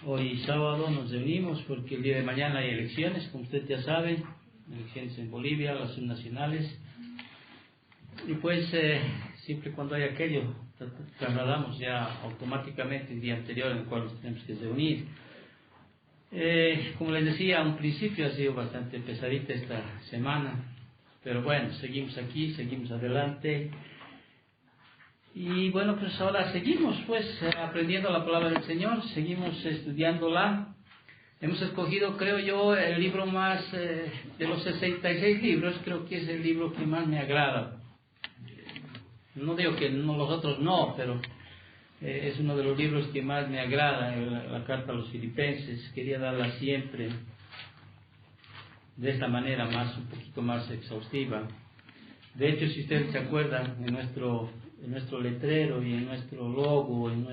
Hoy sábado nos reunimos porque el día de mañana hay elecciones, como usted ya sabe, elecciones en Bolivia, las subnacionales. Y pues siempre cuando hay aquello, trasladamos ya automáticamente el día anterior en el cual nos tenemos que reunir. Como les decía, a un principio ha sido bastante pesadita esta semana, pero bueno, seguimos aquí, seguimos adelante. Y bueno, pues ahora seguimos pues aprendiendo la palabra del Señor, seguimos estudiándola. Hemos escogido, creo yo, el libro más, de los 66 libros, creo que es el libro que más me agrada. No digo que no, los otros no, pero es uno de los libros que más me agrada, la carta a los Filipenses. Quería darla siempre de esta manera, un poquito más exhaustiva. De hecho, si ustedes se acuerdan, en nuestro letrero y en nuestro logo, en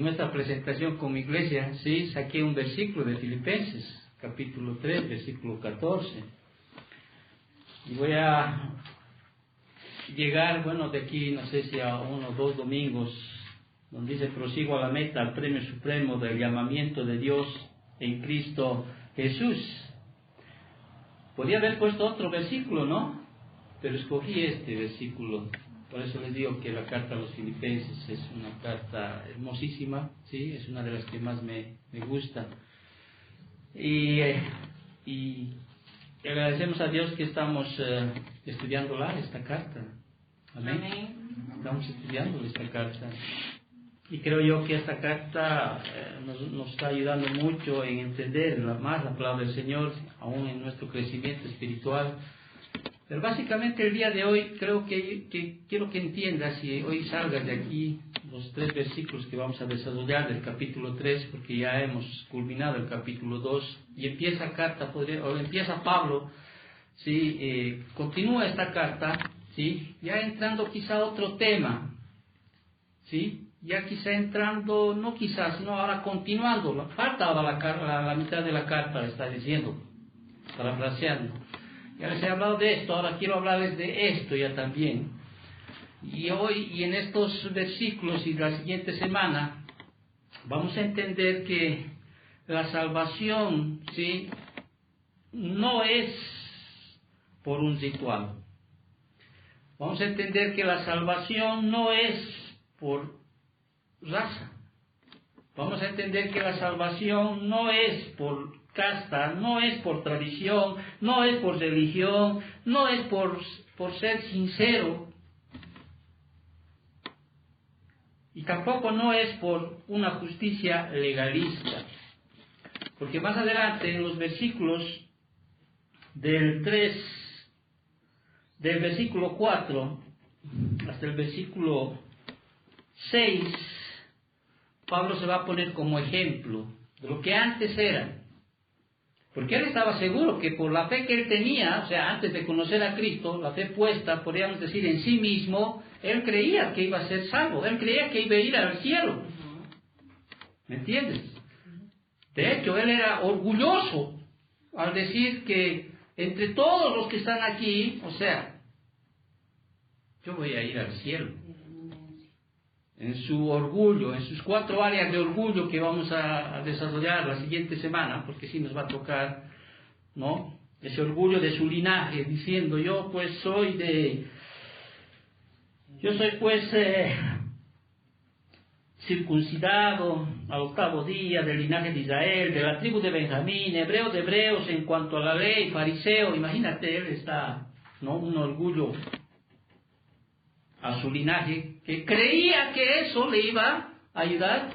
nuestra presentación como iglesia, sí, saqué un versículo de Filipenses, capítulo 3, versículo 14. Y voy a llegar, bueno, de aquí, no sé si a 1 o 2 domingos, donde dice: prosigo a la meta, al premio supremo del llamamiento de Dios en Cristo Jesús. Podría haber puesto otro versículo, ¿no? Pero escogí este versículo. Por eso les digo que la carta a los Filipenses es una carta hermosísima, ¿sí? Es una de las que más me gusta. Y agradecemos a Dios que estamos estudiándola, esta carta. Amén. Estamos estudiando esta carta. Y creo yo que esta carta nos está ayudando mucho en entender más la palabra del Señor, aún en nuestro crecimiento espiritual. Pero básicamente el día de hoy creo que quiero que entiendas, y hoy salgas de aquí los 3 versículos que vamos a desarrollar del capítulo 3, porque ya hemos culminado el capítulo 2, y empieza Pablo, ¿sí? Continúa esta carta, ¿sí? Ya entrando quizá a otro tema, ¿sí? Ya quizá entrando, no quizás, sino ahora continuando, falta ahora la mitad de la carta, está diciendo, parafraseando. Ya les he hablado de esto, ahora quiero hablarles de esto ya también. Y hoy, y en estos versículos y la siguiente semana, vamos a entender que la salvación, ¿sí?, no es por un ritual. Vamos a entender que la salvación no es por raza. Vamos a entender que la salvación no es por casta, no es por tradición, no es por religión, no es por ser sincero, y tampoco no es por una justicia legalista. Porque más adelante en los versículos del versículo 4 hasta el versículo 6, Pablo se va a poner como ejemplo de lo que antes era. Porque él estaba seguro que por la fe que él tenía, o sea, antes de conocer a Cristo, la fe puesta, podríamos decir, en sí mismo, él creía que iba a ser salvo, él creía que iba a ir al cielo. ¿Me entiendes? De hecho, él era orgulloso al decir que entre todos los que están aquí, o sea, yo voy a ir al cielo. En su orgullo, en sus 4 áreas de orgullo que vamos a desarrollar la siguiente semana, porque sí nos va a tocar, ¿no?, ese orgullo de su linaje, diciendo: yo soy circuncidado al 8º día, del linaje de Israel, de la tribu de Benjamín, hebreo de hebreos en cuanto a la ley, fariseo. Imagínate, él está, ¿no?, un orgullo a su linaje, que creía que eso le iba a ayudar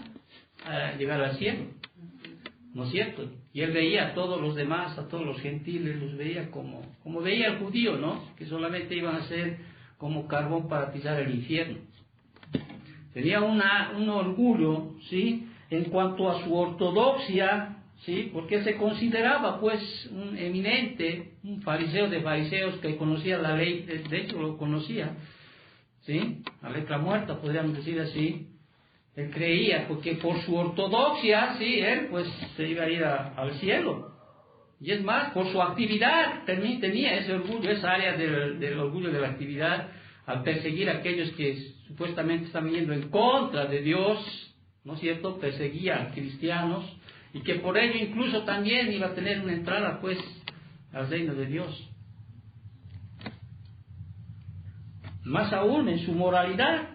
a llegar al cielo, ¿no es cierto? Y él veía a todos los demás, a todos los gentiles, los veía como veía el judío, ¿no?, que solamente iban a ser como carbón para pisar el infierno. Tenía un orgullo, ¿sí?, en cuanto a su ortodoxia, ¿sí?, porque se consideraba pues un eminente, un fariseo de fariseos que conocía la ley, de hecho lo conocía, ¿sí?, la letra muerta, podríamos decir así. Él creía porque por su ortodoxia, sí, él pues se iba a ir al cielo. Y es más, por su actividad también tenía ese orgullo, esa área del orgullo de la actividad, al perseguir a aquellos que supuestamente están yendo en contra de Dios, ¿no es cierto?, perseguía a cristianos y que por ello incluso también iba a tener una entrada, pues, al reino de Dios. Más aún en su moralidad.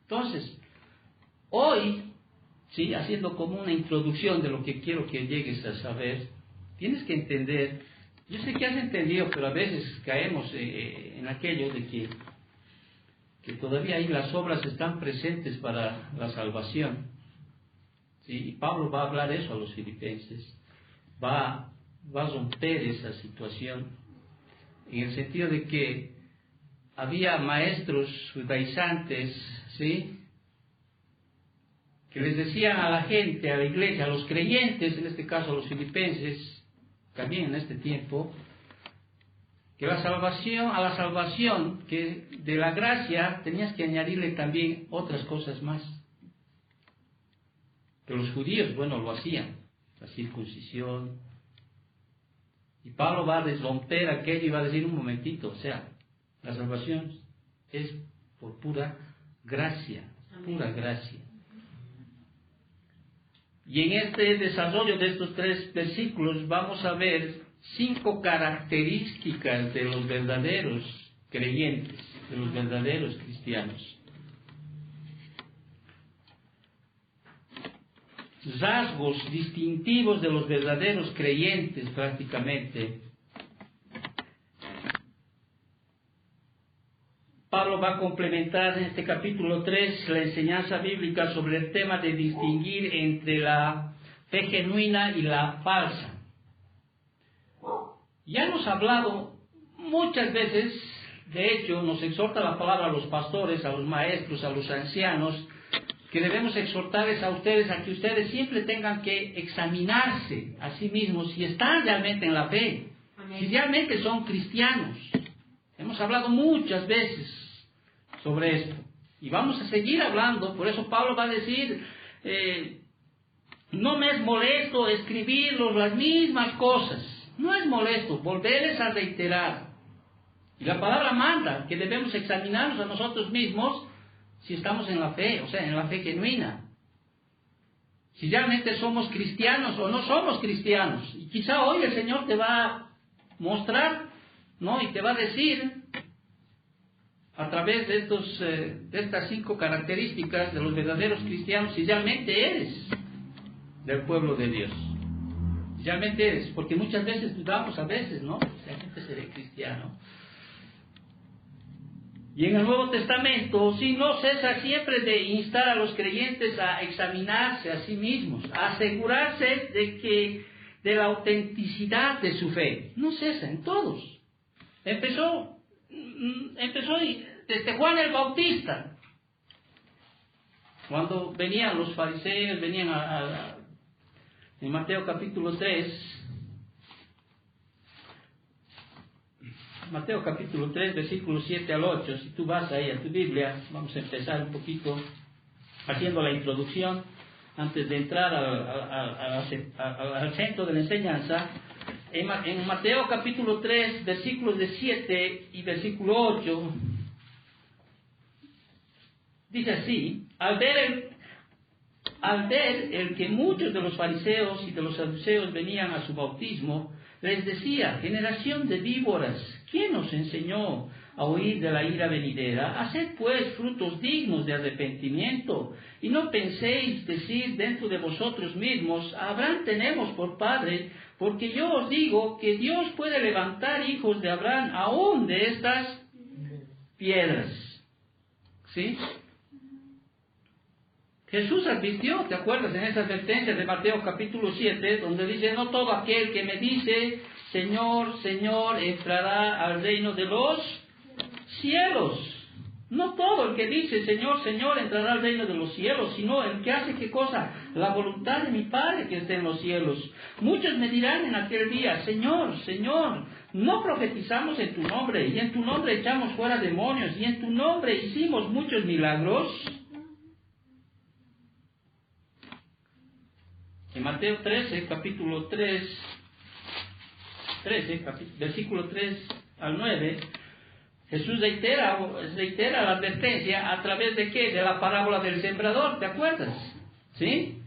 Entonces, hoy, sí, haciendo como una introducción de lo que quiero que llegues a saber, tienes que entender, yo sé que has entendido, pero a veces caemos en aquello de que todavía ahí las obras están presentes para la salvación. ¿Sí? Y Pablo va a hablar eso a los filipenses, va a romper esa situación, en el sentido de que había maestros judaizantes, ¿sí?, que les decían a la gente, a la iglesia, a los creyentes, en este caso a los filipenses, también en este tiempo, que a la salvación, que de la gracia tenías que añadirle también otras cosas más. Que los judíos, bueno, lo hacían, la circuncisión. Y Pablo va a romper aquello y va a decir un momentito, o sea, la salvación es por pura gracia, pura gracia. Y en este desarrollo de estos 3 versículos vamos a ver 5 características de los verdaderos creyentes, de los verdaderos cristianos. Rasgos distintivos de los verdaderos creyentes prácticamente. Pablo va a complementar en este capítulo 3 la enseñanza bíblica sobre el tema de distinguir entre la fe genuina y la falsa. Ya hemos hablado muchas veces, de hecho nos exhorta la palabra a los pastores, a los maestros, a los ancianos, que debemos exhortarles a ustedes a que ustedes siempre tengan que examinarse a sí mismos si están realmente en la fe, si realmente son cristianos. Hemos hablado muchas veces sobre esto y vamos a seguir hablando. Por eso Pablo va a decir, no me es molesto escribirlos las mismas cosas, no es molesto volverles a reiterar. Y la palabra manda que debemos examinarnos a nosotros mismos si estamos en la fe, o sea, en la fe genuina, si realmente somos cristianos o no somos cristianos. Y quizá hoy el Señor te va a mostrar, ¿no?, y te va a decir a través de estas 5 características de los verdaderos cristianos si realmente eres del pueblo de Dios. Si realmente eres, porque muchas veces dudamos a veces, ¿no? La gente será cristiano. Y en el Nuevo Testamento, sí, no cesa siempre de instar a los creyentes a examinarse a sí mismos, a asegurarse de la autenticidad de su fe. No cesa en todos. Empezó desde Juan el Bautista, cuando venían los fariseos, venían en Mateo capítulo 3, Mateo capítulo 3, versículos 7 al 8, si tú vas ahí a tu Biblia, vamos a empezar un poquito haciendo la introducción, antes de entrar al centro de la enseñanza. En Mateo capítulo 3, versículos de 7 y versículo 8, dice así: al ver el que muchos de los fariseos y de los saduceos venían a su bautismo, les decía: generación de víboras, ¿quién os enseñó a huir de la ira venidera? Haced pues frutos dignos de arrepentimiento, y no penséis decir dentro de vosotros mismos: a Abraham tenemos por padre, porque yo os digo que Dios puede levantar hijos de Abraham aún de estas piedras. ¿Sí? Jesús advirtió, ¿te acuerdas? En esa advertencia de Mateo capítulo 7, donde dice: no todo aquel que me dice Señor, Señor, entrará al reino de los cielos. No todo el que dice Señor, Señor, entrará al reino de los cielos, sino el que hace, ¿qué cosa? La voluntad de mi Padre que está en los cielos. Muchos me dirán en aquel día: Señor, Señor, ¿no profetizamos en tu nombre? Y en tu nombre echamos fuera demonios, y en tu nombre hicimos muchos milagros. En Mateo 13, capítulo 3, versículo 3 al 9, Jesús reitera la advertencia a través de ¿qué? De la parábola del sembrador, ¿te acuerdas? ¿Sí?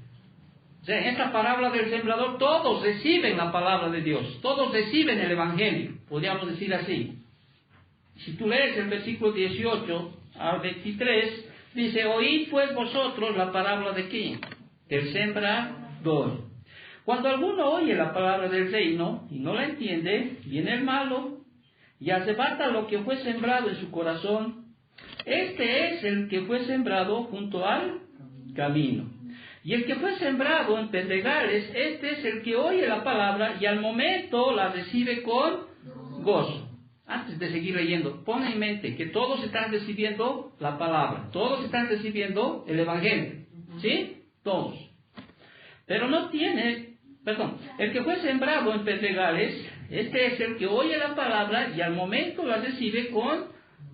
O sea, en esta parábola del sembrador todos reciben la palabra de Dios, todos reciben el Evangelio, podríamos decir así. Si tú lees el versículo 18 al 23, dice, oíd pues vosotros la parábola de quién, del sembrador. Cuando alguno oye la palabra del reino y no la entiende, viene el malo y arrebata lo que fue sembrado en su corazón. Este es el que fue sembrado junto al camino. Y el que fue sembrado en pedregales, este es el que oye la palabra y al momento la recibe con gozo. Antes de seguir leyendo, pon en mente que todos están recibiendo la palabra, todos están recibiendo el Evangelio, ¿sí? Todos. Pero el que fue sembrado en pedregales, este es el que oye la palabra y al momento la recibe con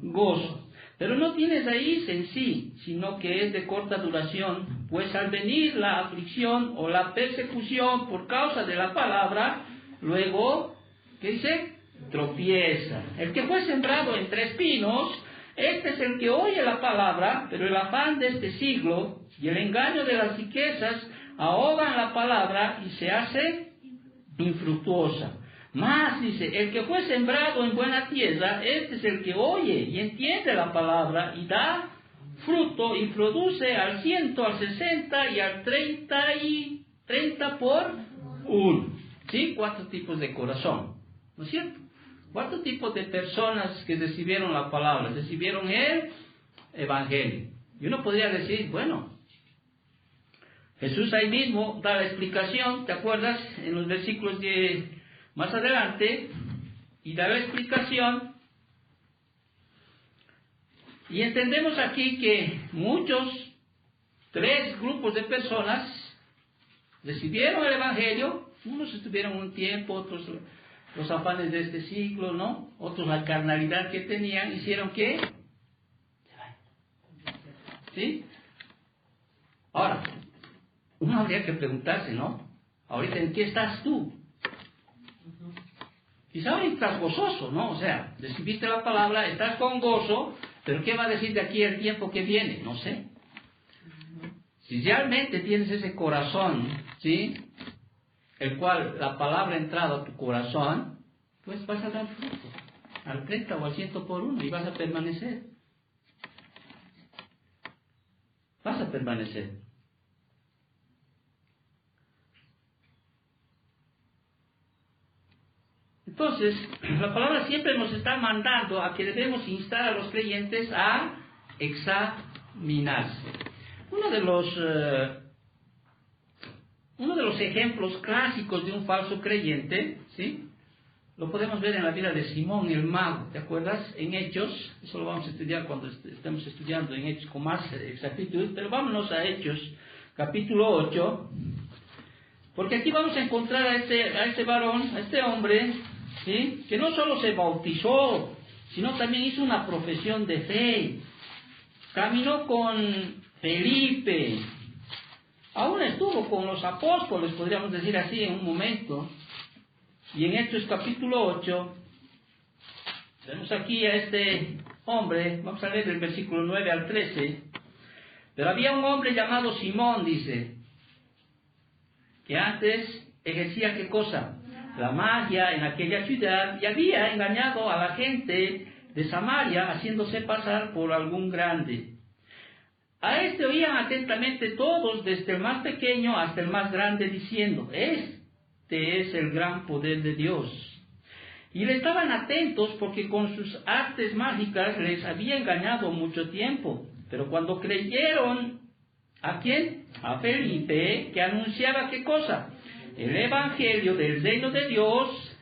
gozo. Pero no tiene raíz en sí, sino que es de corta duración, pues al venir la aflicción o la persecución por causa de la palabra, luego, ¿qué dice? Tropieza. El que fue sembrado entre espinos, este es el que oye la palabra, pero el afán de este siglo y el engaño de las riquezas ahogan la palabra y se hace infructuosa. Más, dice, el que fue sembrado en buena tierra, este es el que oye y entiende la palabra y da fruto y produce al 100, al 60 y al 30 por 1. ¿Sí? 4 tipos de corazón, ¿no es cierto? 4 tipos de personas que recibieron la palabra, recibieron el Evangelio. Y uno podría decir, bueno, Jesús ahí mismo da la explicación, ¿te acuerdas? En los versículos más adelante, y da la explicación, y entendemos aquí que 3 grupos de personas recibieron el Evangelio, unos estuvieron un tiempo, otros los afanes de este siglo, ¿no? Otros la carnalidad que tenían, hicieron que ¿sí? Ahora, uno habría que preguntarse, ¿no? Ahorita, ¿en qué estás tú? Quizá ahorita estás gozoso, ¿no? O sea, recibiste la palabra, estás con gozo, pero ¿qué va a decir de aquí el tiempo que viene? No sé. Si realmente tienes ese corazón, ¿sí? El cual la palabra ha entrado a tu corazón, pues vas a dar fruto, al 30 o al 100 por 1, y vas a permanecer. Vas a permanecer. Entonces, la palabra siempre nos está mandando a que debemos instar a los creyentes a examinarse. Uno de los ejemplos clásicos de un falso creyente, ¿sí? Lo podemos ver en la vida de Simón el mago, ¿te acuerdas? En Hechos, eso lo vamos a estudiar cuando estemos estudiando en Hechos con más exactitud, pero vámonos a Hechos, capítulo 8, porque aquí vamos a encontrar a este varón, a este hombre, ¿sí? Que no solo se bautizó, sino también hizo una profesión de fe, caminó con Felipe, aún estuvo con los apóstoles, podríamos decir así en un momento. Y en Hechos capítulo 8, tenemos aquí a este hombre, vamos a leer del versículo 9 al 13. Pero había un hombre llamado Simón, dice, que antes ejercía ¿qué cosa? La magia en aquella ciudad, y había engañado a la gente de Samaria, haciéndose pasar por algún grande. A este oían atentamente todos, desde el más pequeño hasta el más grande, diciendo, Este es el gran poder de Dios. Y le estaban atentos porque con sus artes mágicas les había engañado mucho tiempo. Pero cuando creyeron, ¿a quién? A Felipe, que anunciaba ¿qué cosa? El Evangelio del reino de Dios,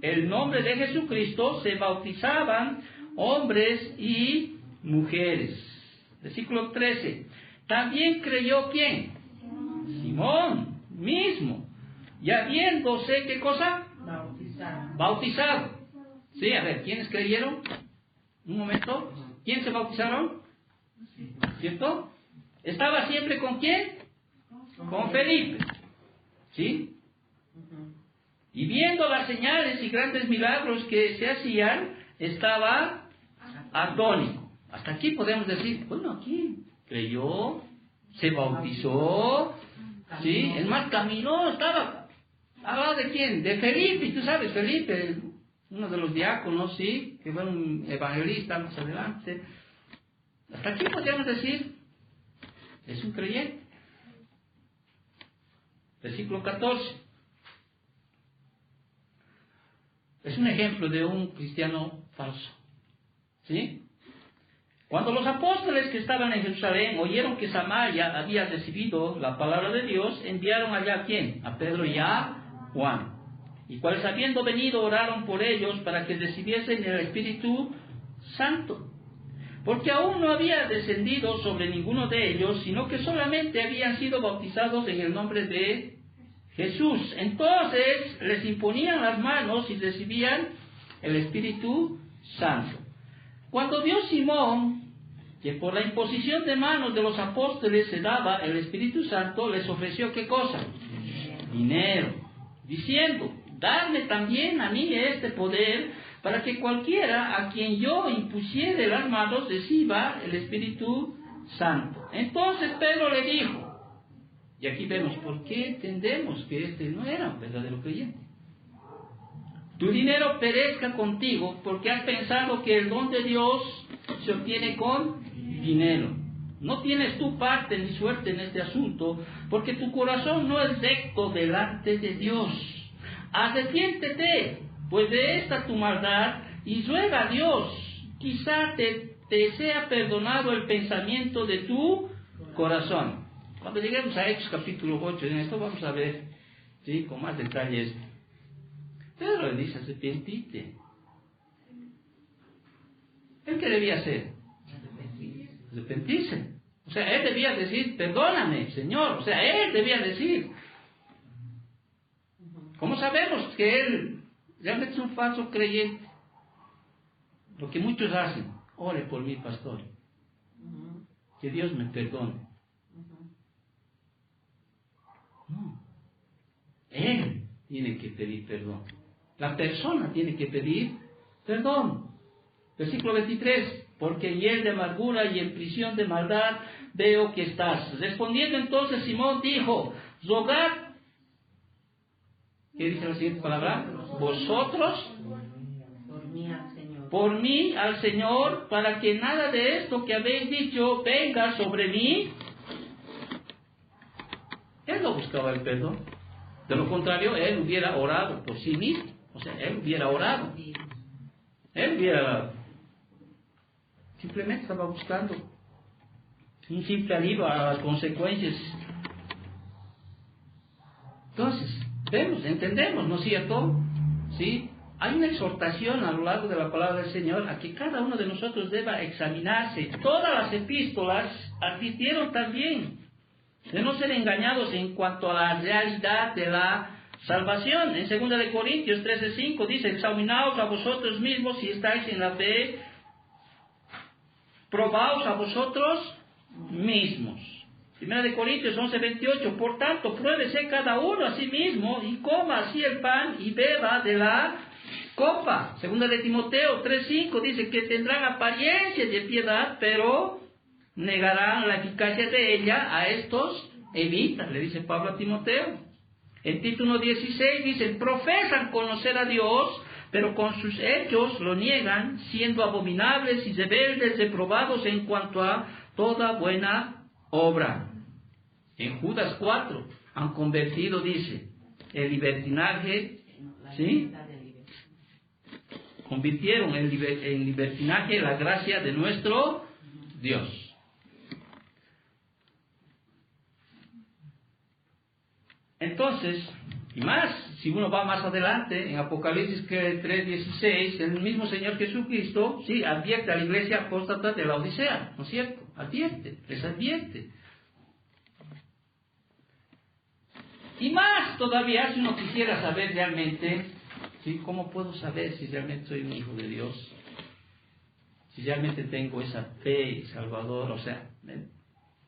el nombre de Jesucristo, se bautizaban hombres y mujeres. Versículo 13. También creyó ¿quién? Simón mismo. Y habiéndose, ¿qué cosa? Bautizado. Sí, a ver, ¿quiénes creyeron? Un momento. ¿Quién se bautizaron? ¿Cierto? ¿Estaba siempre con quién? Con Felipe. ¿Sí? Y viendo las señales y grandes milagros que se hacían, estaba atónico. Hasta aquí podemos decir, bueno, aquí creyó, se bautizó, ¿sí? Es más, caminó, estaba. ¿Hablaba de quién? De Felipe, tú sabes, Felipe, uno de los diáconos, ¿sí? Que fue un evangelista más adelante. Hasta aquí podríamos decir, es un creyente. Versículo 14. Es un ejemplo de un cristiano falso. ¿Sí? Cuando los apóstoles que estaban en Jerusalén oyeron que Samaria había recibido la palabra de Dios, enviaron allá ¿a quién? A Pedro y a Juan. Y cuales habiendo venido oraron por ellos para que recibiesen el Espíritu Santo. Porque aún no había descendido sobre ninguno de ellos, sino que solamente habían sido bautizados en el nombre de Jesús. Entonces les imponían las manos y recibían el Espíritu Santo. Cuando vio Simón que por la imposición de manos de los apóstoles se daba el Espíritu Santo, les ofreció ¿qué cosa? Dinero, diciendo, dadme también a mí este poder, para que cualquiera a quien yo impusiere las manos reciba el Espíritu Santo. Entonces Pedro le dijo, y aquí vemos por qué entendemos que este no era un verdadero creyente. Tu dinero perezca contigo, porque has pensado que el don de Dios se obtiene con dinero. No tienes tu parte ni suerte en este asunto, porque tu corazón no es recto delante de Dios. Arrepiéntete, pues de esta tu maldad, y ruega a Dios, quizá te sea perdonado el pensamiento de tu corazón. Cuando lleguemos a Hechos capítulo 8, en esto vamos a ver, ¿sí?, con más detalles. Pedro le dice, arrepiéntete. ¿Él qué debía hacer? Arrepentirse. O sea, él debía decir, perdóname, Señor. O sea, él debía decir. ¿Cómo sabemos que él realmente es un falso creyente? Lo que muchos hacen, ore por mí, pastor. Que Dios me perdone. No. Él tiene que pedir perdón. La persona tiene que pedir perdón. Versículo 23. Porque en hiel de amargura y en prisión de maldad veo que estás. Respondiendo entonces Simón dijo, rogad. ¿Qué dice la siguiente palabra? Vosotros por mí al Señor, para que nada de esto que habéis dicho venga sobre mí. Él no buscaba el perdón. De lo contrario, él hubiera orado por sí mismo. O sea, él hubiera orado. Él hubiera... Simplemente estaba buscando un simple alivio a las consecuencias. Entonces, vemos, entendemos, ¿no es cierto? ¿Sí? Hay una exhortación a lo largo de la palabra del Señor a que cada uno de nosotros deba examinarse. Todas las epístolas advirtieron también de no ser engañados en cuanto a la realidad de la salvación. En 2 de Corintios 13:5 dice, examinaos a vosotros mismos si estáis en la fe, probaos a vosotros mismos. 1 de Corintios 11:28, por tanto, pruébese cada uno a sí mismo y coma así el pan y beba de la copa. 2 de Timoteo 3:5 dice que tendrán apariencia de piedad, pero negarán la eficacia de ella. A estos evita, le dice Pablo a Timoteo. En Tito 1:16 dice, profesan conocer a Dios, pero con sus hechos lo niegan, siendo abominables y rebeldes, reprobados en cuanto a toda buena obra. En Judas 4, han convertido, dice, el libertinaje, ¿sí? Convirtieron en libertinaje la gracia de nuestro Dios. Entonces, y más, si uno va más adelante, en Apocalipsis 3:16, el mismo Señor Jesucristo, sí, advierte a la iglesia apóstata de la Odisea, ¿no es cierto? Advierte, les advierte. Y más todavía, si uno quisiera saber realmente, ¿sí?, ¿cómo puedo saber si realmente soy un hijo de Dios? Si realmente tengo esa fe salvadora, o sea,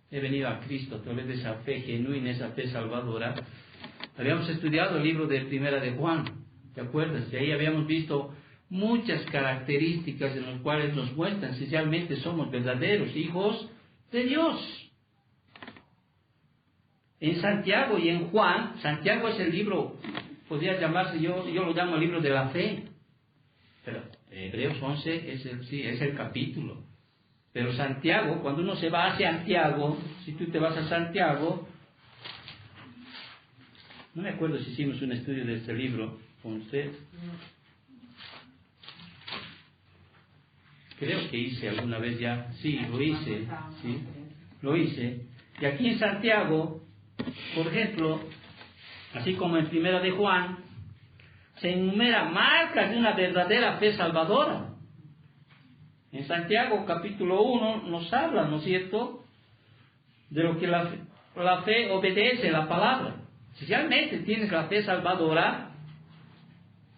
he venido a Cristo a través de esa fe genuina, esa fe salvadora. Habíamos estudiado el libro de Primera de Juan, ¿te acuerdas? Y ahí habíamos visto muchas características en las cuales nos muestran si realmente somos verdaderos hijos de Dios. En Santiago y en Juan, Santiago es el libro, podría llamarse, yo lo llamo el libro de la fe, pero Hebreos 11 es el capítulo. Pero Santiago, cuando uno se va a Santiago, si tú te vas a Santiago, no me acuerdo si hicimos un estudio de este libro con usted. Creo que hice alguna vez ya, sí, lo hice. Y aquí en Santiago, por ejemplo, así como en Primera de Juan, se enumera marcas de una verdadera fe salvadora. En Santiago capítulo 1 nos habla, ¿no es cierto?, de lo que la fe obedece, la palabra. Si realmente tienes la fe salvadora,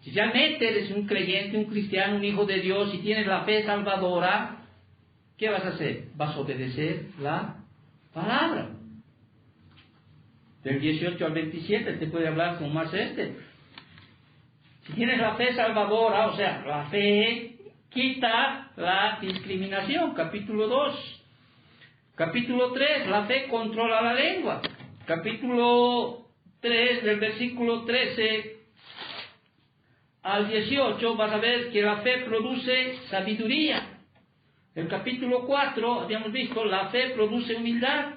si realmente eres un creyente, un cristiano, un hijo de Dios, y tienes la fe salvadora, ¿qué vas a hacer? Vas a obedecer la palabra. Del 18 al 27 te puede hablar con más Si tienes la fe salvadora, o sea, la fe quita la discriminación, capítulo 2. Capítulo 3, la fe controla la lengua. Capítulo 3, del versículo 13 al 18, vas a ver que la fe produce sabiduría. El capítulo 4, habíamos visto, la fe produce humildad.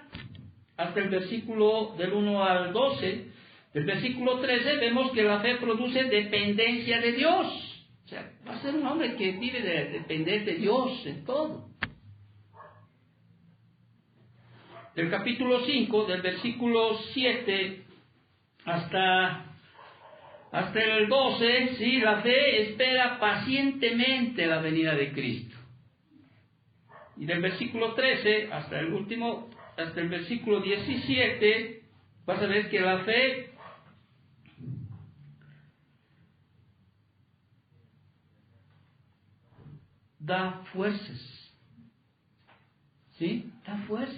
Hasta el versículo del 1 al 12. Del versículo 13 vemos que la fe produce dependencia de Dios. O sea, va a ser un hombre que vive de depender de Dios en todo. Del capítulo 5, del versículo 7 hasta el 12, sí, la fe espera pacientemente la venida de Cristo. Y del versículo 13 hasta el versículo 17, vas a ver que la fe da fuerzas. ¿Sí? Da fuerzas.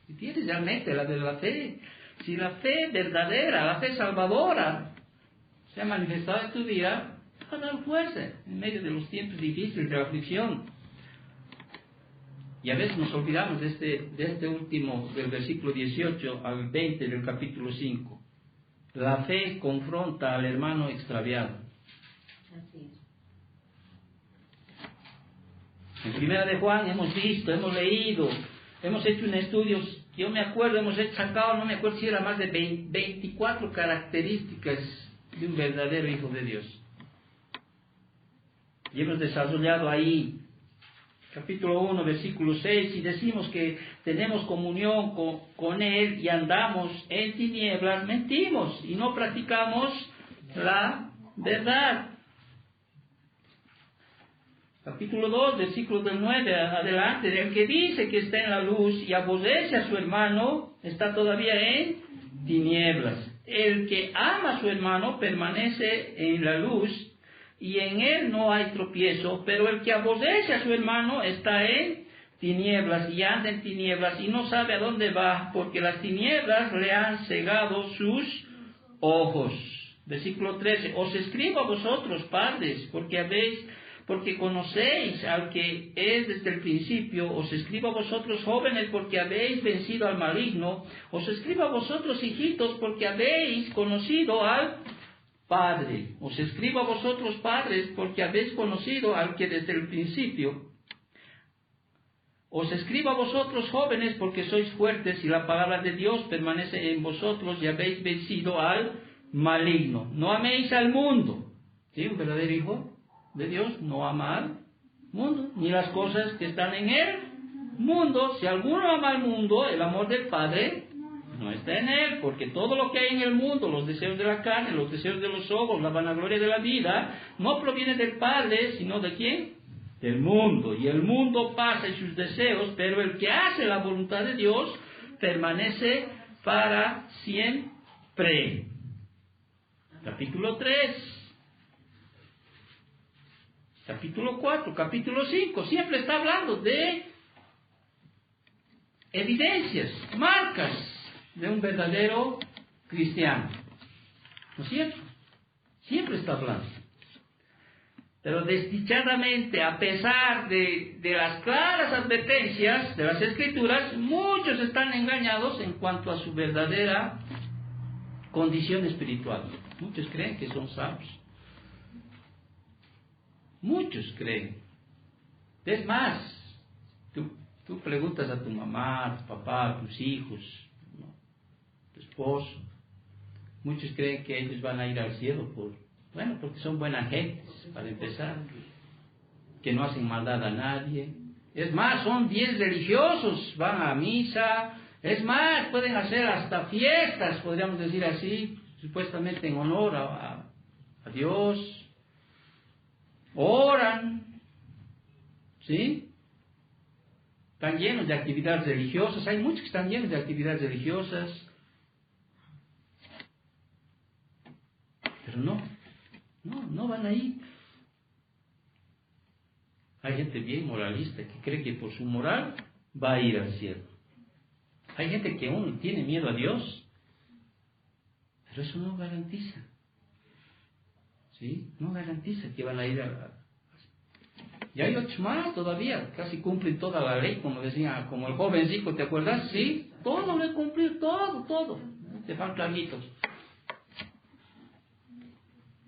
Si tienes realmente la de la fe, si la fe verdadera, la fe salvadora, se ha manifestado en tu vida, va a dar fuerza en medio de los tiempos difíciles de la aflicción. Y a veces nos olvidamos de este último, del versículo 18 al 20 del capítulo 5. La fe confronta al hermano extraviado. Así es. En Primera de Juan hemos visto, hemos leído, hemos hecho un estudio, yo me acuerdo, hemos sacado, no me acuerdo si era más de 24 características de un verdadero hijo de Dios. Y hemos desarrollado ahí capítulo 1, versículo 6, y decimos que tenemos comunión con Él y andamos en tinieblas, mentimos y no practicamos la verdad. Capítulo 2, versículo del 9 adelante, el que dice que está en la luz y aborrece a su hermano, está todavía en tinieblas. El que ama a su hermano permanece en la luz, y en él no hay tropiezo, pero el que aborrece a su hermano está en tinieblas y anda en tinieblas y no sabe a dónde va, porque las tinieblas le han cegado sus ojos. Versículo 13, os escribo a vosotros, padres, porque conocéis al que es desde el principio. Os escribo a vosotros, jóvenes, porque habéis vencido al maligno. Os escribo a vosotros, hijitos, porque habéis conocido al Padre. Os escribo a vosotros, padres, porque habéis conocido al que desde el principio. Os escribo a vosotros, jóvenes, porque sois fuertes y la palabra de Dios permanece en vosotros y habéis vencido al maligno. No améis al mundo. ¿Sí? Un verdadero hijo de Dios no ama al mundo, ni las cosas que están en el mundo. Si alguno ama al mundo, el amor del Padre no está en él, porque todo lo que hay en el mundo, los deseos de la carne, los deseos de los ojos, la vanagloria de la vida, no proviene del Padre, sino ¿de quién? Del mundo. Y el mundo pasa y sus deseos, pero el que hace la voluntad de Dios permanece para siempre. Capítulo 3, capítulo 4, capítulo 5, siempre está hablando de evidencias, marcas de un verdadero cristiano. ¿No es cierto? Siempre está hablando. Pero desdichadamente, a pesar de las claras advertencias de las Escrituras, muchos están engañados en cuanto a su verdadera condición espiritual. Muchos creen que son salvos. Muchos creen. Es más, tú preguntas a tu mamá, a tu papá, a tus hijos, ¿no?, tu esposo. Muchos creen que ellos van a ir al cielo porque son buenas gentes, para empezar, que no hacen maldad a nadie. Es más, son bien religiosos, van a misa. Es más, pueden hacer hasta fiestas, podríamos decir así, supuestamente en honor a Dios. Oran, ¿sí? Están llenos de actividades religiosas. Hay muchos que están llenos de actividades religiosas. Pero no van ahí. Hay gente bien moralista que cree que por su moral va a ir al cielo. Hay gente que aún tiene miedo a Dios, pero eso no garantiza. ¿Sí? No garantiza que van a ir Y hay otros más todavía, casi cumplen toda la ley, como decía, como el jovencito, ¿te acuerdas? Sí, todo lo he cumplido, todo. Te faltan alitos.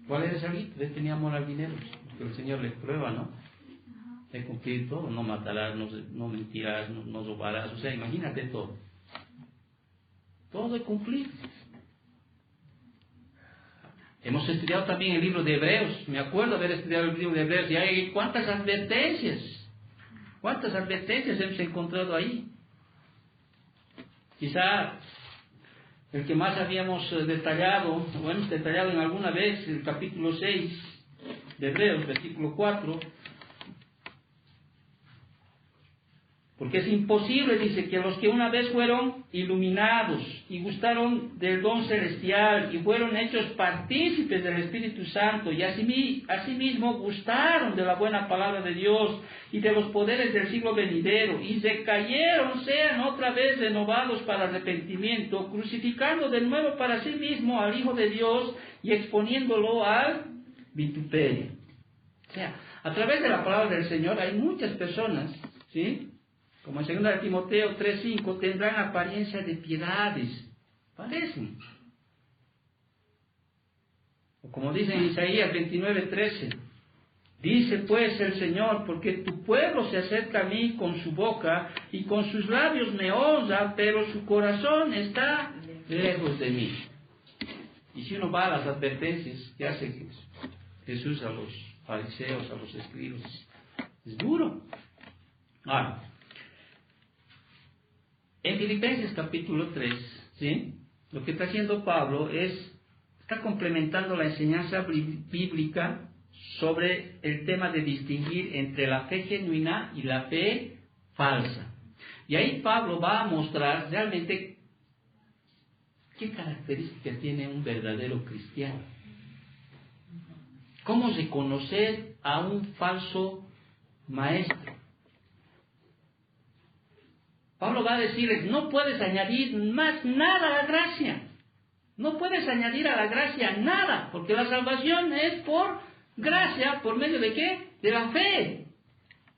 ¿Cuál es el alito? Él tenía amor al dinero, porque el Señor les prueba, ¿no? He cumplido todo, no matarás, no mentirás, no robarás, o sea, imagínate todo. Todo he cumplido. Hemos estudiado también el libro de Hebreos. Me acuerdo haber estudiado el libro de Hebreos y hay cuántas advertencias hemos encontrado ahí. Quizá el que más habíamos detallado en alguna vez, el capítulo 6 de Hebreos, versículo 4. Porque es imposible, dice, que los que una vez fueron iluminados y gustaron del don celestial y fueron hechos partícipes del Espíritu Santo y asimismo gustaron de la buena palabra de Dios y de los poderes del siglo venidero y decayeron, sean otra vez renovados para arrepentimiento, crucificando de nuevo para sí mismo al Hijo de Dios y exponiéndolo al vituperio. O sea, a través de la palabra del Señor hay muchas personas, ¿sí?, como en 2 Timoteo 3:5, tendrán apariencia de piedades. Parecen. O como dice en Isaías 29:13, dice pues el Señor, porque tu pueblo se acerca a mí con su boca y con sus labios me honra, pero su corazón está lejos de mí. Y si uno va a las advertencias que hace Jesús a los fariseos, a los escribas, es duro. Ahora, en Filipenses capítulo 3, ¿sí?, lo que está haciendo Pablo está complementando la enseñanza bíblica sobre el tema de distinguir entre la fe genuina y la fe falsa. Y ahí Pablo va a mostrar realmente qué características tiene un verdadero cristiano. Cómo reconocer a un falso maestro. Pablo va a decirles, no puedes añadir más nada a la gracia. No puedes añadir a la gracia nada, porque la salvación es por gracia, ¿por medio de qué? De la fe.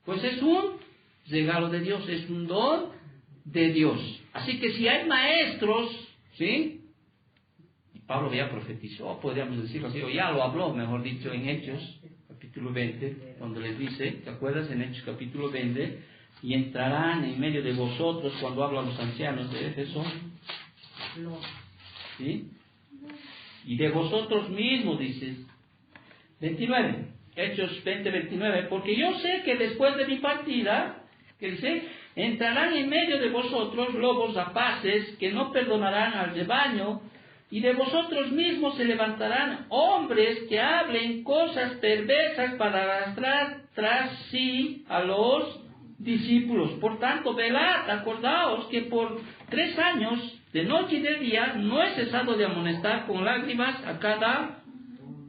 Pues es un regalo de Dios, es un don de Dios. Así que si hay maestros, ¿sí? Pablo ya profetizó, podríamos decirlo así, o ya lo habló, mejor dicho, en Hechos, capítulo 20, cuando les dice, ¿te acuerdas? En Hechos, capítulo 20, y entrarán en medio de vosotros, cuando hablan los ancianos de Éfeso, ¿sí?, y de vosotros mismos, dice, 29, Hechos 20, 29, porque yo sé que después de mi partida, que dice, entrarán en medio de vosotros lobos rapaces que no perdonarán al rebaño, y de vosotros mismos se levantarán hombres que hablen cosas perversas para arrastrar tras sí a los discípulos. Por tanto, velad, acordaos que por 3 años, de noche y de día, no he cesado de amonestar con lágrimas a cada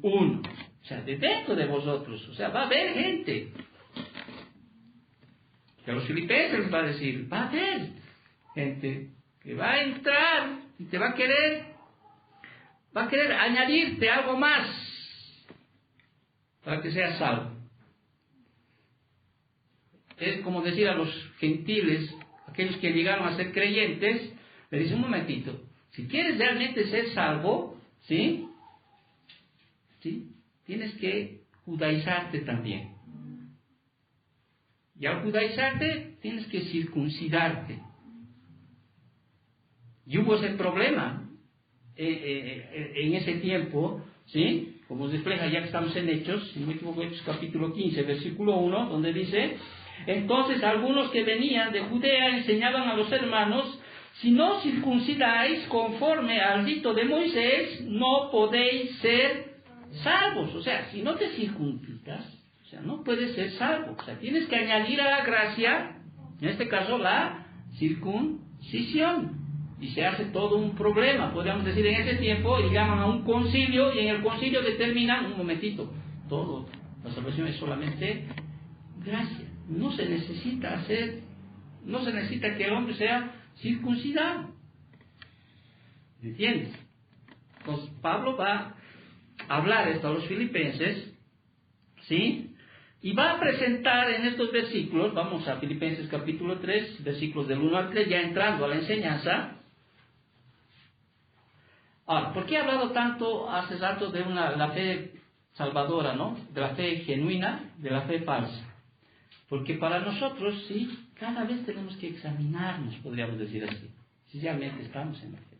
uno. O sea, de dentro de vosotros. O sea, va a haber gente. Que a los filipenses les va a decir, va a haber gente que va a entrar y te va a querer añadirte algo más para que seas salvo. es como decir a los gentiles, aquellos que llegaron a ser creyentes, le dice un momentito, si quieres realmente ser salvo, ¿sí? ¿Sí? Tienes que judaizarte también. Y al judaizarte, tienes que circuncidarte. Y hubo ese problema en ese tiempo, ¿sí? Como se refleja ya que estamos en Hechos, si no me equivoco, Hechos capítulo 15, versículo 1, donde dice, entonces algunos que venían de Judea enseñaban a los hermanos, si no circuncidáis conforme al rito de Moisés, no podéis ser salvos. O sea, si no te circuncidas, o sea, no puedes ser salvo. O sea, tienes que añadir a la gracia, en este caso, la circuncisión. Y se hace todo un problema, podríamos decir, en ese tiempo, y llaman a un concilio, y en el concilio determinan, un momentito, todo, la salvación es solamente gracia. No se necesita que el hombre sea circuncidado. ¿Entiendes? Entonces, Pablo va a hablar esto a los filipenses, ¿sí? Y va a presentar en estos versículos, vamos a Filipenses capítulo 3, versículos del 1 al 3, ya entrando a la enseñanza. Ahora, ¿por qué he hablado tanto hace rato de la fe salvadora, ¿no? De la fe genuina, de la fe falsa? Porque para nosotros, sí, cada vez tenemos que examinarnos, podríamos decir así, si realmente estamos en la fe.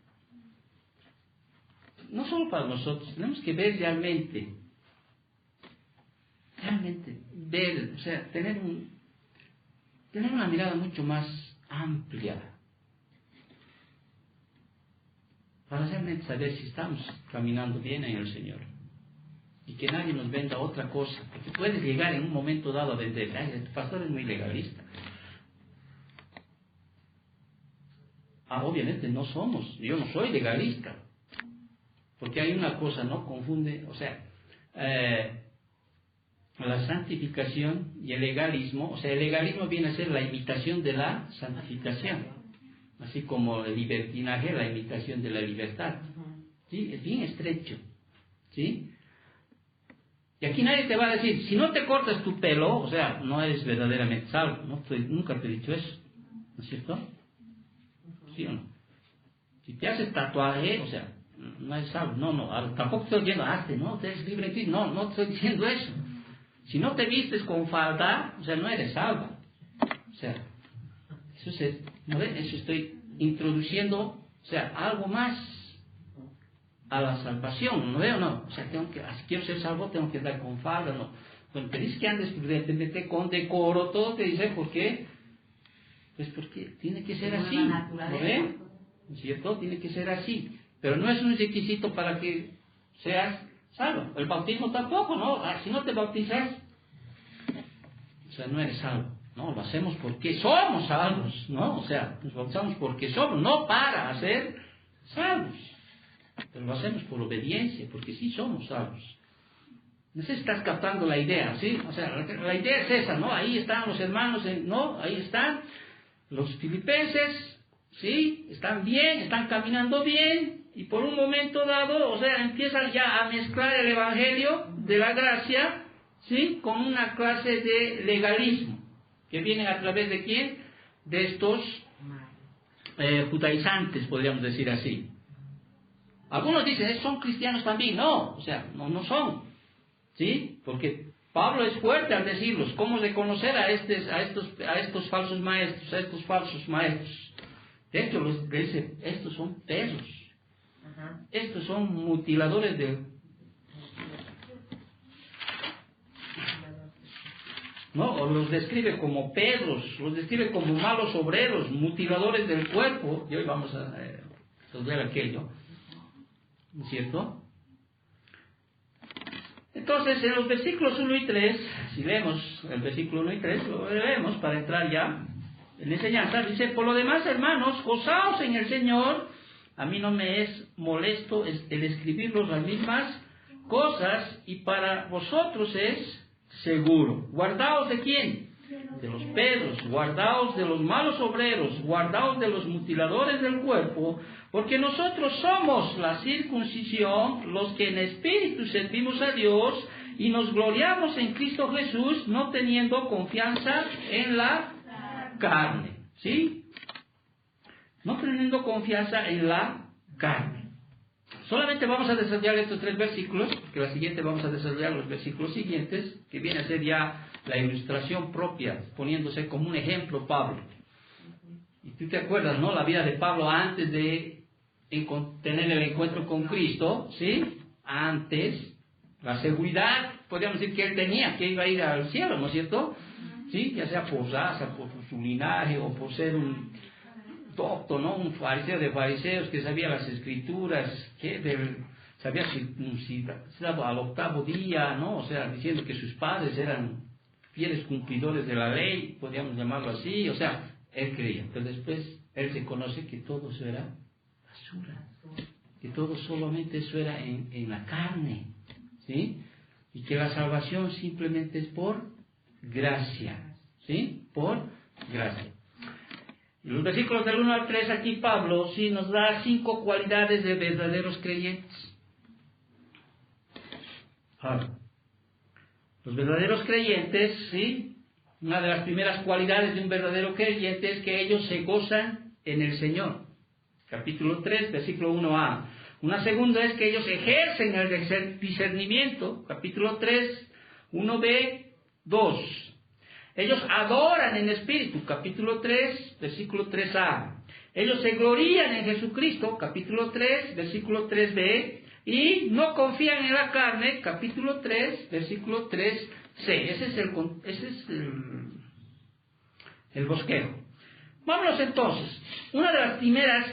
No solo para nosotros, tenemos que ver realmente ver, o sea, tener una mirada mucho más amplia para realmente saber si estamos caminando bien en el Señor y que nadie nos venda otra cosa, porque puedes llegar en un momento dado a vender, ay, el pastor es muy legalista. Obviamente no somos, yo no soy legalista, porque hay una cosa, ¿no? Confunde, o sea, la santificación y el legalismo, o sea, el legalismo viene a ser la imitación de la santificación, así como el libertinaje, la imitación de la libertad. ¿Sí? Es bien estrecho. ¿Sí? Y aquí nadie te va a decir, si no te cortas tu pelo, o sea, no eres verdaderamente salvo. Nunca te he dicho eso. ¿No es cierto? ¿Sí o no? Si te haces tatuaje, o sea, no eres salvo. No, tampoco estoy diciendo, hazte, no, te eres libre en ti. No estoy diciendo eso. Si no te vistes con falda, o sea, no eres salvo. O sea, ¿no eso estoy introduciendo, o sea, algo más a la salvación, ¿no veo? No, o sea, si quiero ser salvo, tengo que andar con falda, no. Cuando te dice que andes prudentemente, con decoro, todo te dice, ¿por qué? Pues porque tiene que ser así, ¿no ven? ¿No es cierto? Tiene que ser así. Pero no es un requisito para que seas salvo. El bautismo tampoco, ¿no? Si no te bautizas, o sea, no eres salvo. No, lo hacemos porque somos salvos, ¿no? O sea, nos bautizamos porque somos, no para ser salvos. Pero lo hacemos por obediencia, porque sí somos salvos. No sé si estás captando la idea, ¿sí? O sea, la idea es esa, ¿no? Ahí están los hermanos, ¿no? Ahí están los filipenses, ¿sí? Están bien, están caminando bien, y por un momento dado, o sea, empiezan ya a mezclar el evangelio de la gracia, ¿sí? Con una clase de legalismo, que viene a través de ¿quién? De estos judaizantes, podríamos decir así. Algunos dicen, son cristianos también. No, o sea, no son. ¿Sí? Porque Pablo es fuerte al decirlos. ¿Cómo reconocer a estos falsos maestros, a estos falsos maestros? De hecho, les dice, estos son perros. Estos son mutiladores de... ¿No? O los describe como perros, los describe como malos obreros, mutiladores del cuerpo. Y hoy vamos a resolver aquello. ¿No es cierto? Entonces, en los versículos 1 y 3, si leemos el versículo 1 y 3, lo leemos para entrar ya en la enseñanza. Dice, por lo demás, hermanos, gozaos en el Señor. A mí no me es molesto el escribirlos las mismas cosas, y para vosotros es seguro. ¿Guardaos de quién? De los perros. Guardaos de los malos obreros. Guardaos de los mutiladores del cuerpo. Porque nosotros somos la circuncisión, los que en espíritu servimos a Dios, y nos gloriamos en Cristo Jesús, no teniendo confianza en la carne. ¿Sí? No teniendo confianza en la carne. Solamente vamos a desarrollar estos 3 versículos, que la siguiente vamos a desarrollar los versículos siguientes, que viene a ser ya la ilustración propia, poniéndose como un ejemplo Pablo. Y tú te acuerdas, ¿no? La vida de Pablo antes de tener el encuentro con Cristo, ¿sí? Antes, la seguridad, podríamos decir que él tenía, que iba a ir al cielo, ¿no es cierto? ¿Sí? Ya sea por raza, por su linaje, o por ser un docto, ¿no? Un fariseo de fariseos que sabía las escrituras, que sabía si estaba al 8º día, ¿no? O sea, diciendo que sus padres eran fieles cumplidores de la ley, podríamos llamarlo así, o sea, él creía. Pero después él se conoce que todo eso era basura, que todo solamente eso era en la carne, ¿sí? Y que la salvación simplemente es por gracia, ¿sí? Por gracia. Y los versículos del 1 al 3 aquí Pablo sí nos da 5 cualidades de verdaderos creyentes. Ahora, los verdaderos creyentes, ¿sí? Una de las primeras cualidades de un verdadero creyente es que ellos se gozan en el Señor. Capítulo 3, versículo 1a. Una segunda es que ellos ejercen el discernimiento. Capítulo 3, 1b, 2. Ellos adoran en espíritu, capítulo 3, versículo 3a. Ellos se glorían en Jesucristo, capítulo 3, versículo 3b. Y no confían en la carne, capítulo 3, versículo 3c. Ese es el bosquejo. Vámonos entonces. Una de las primeras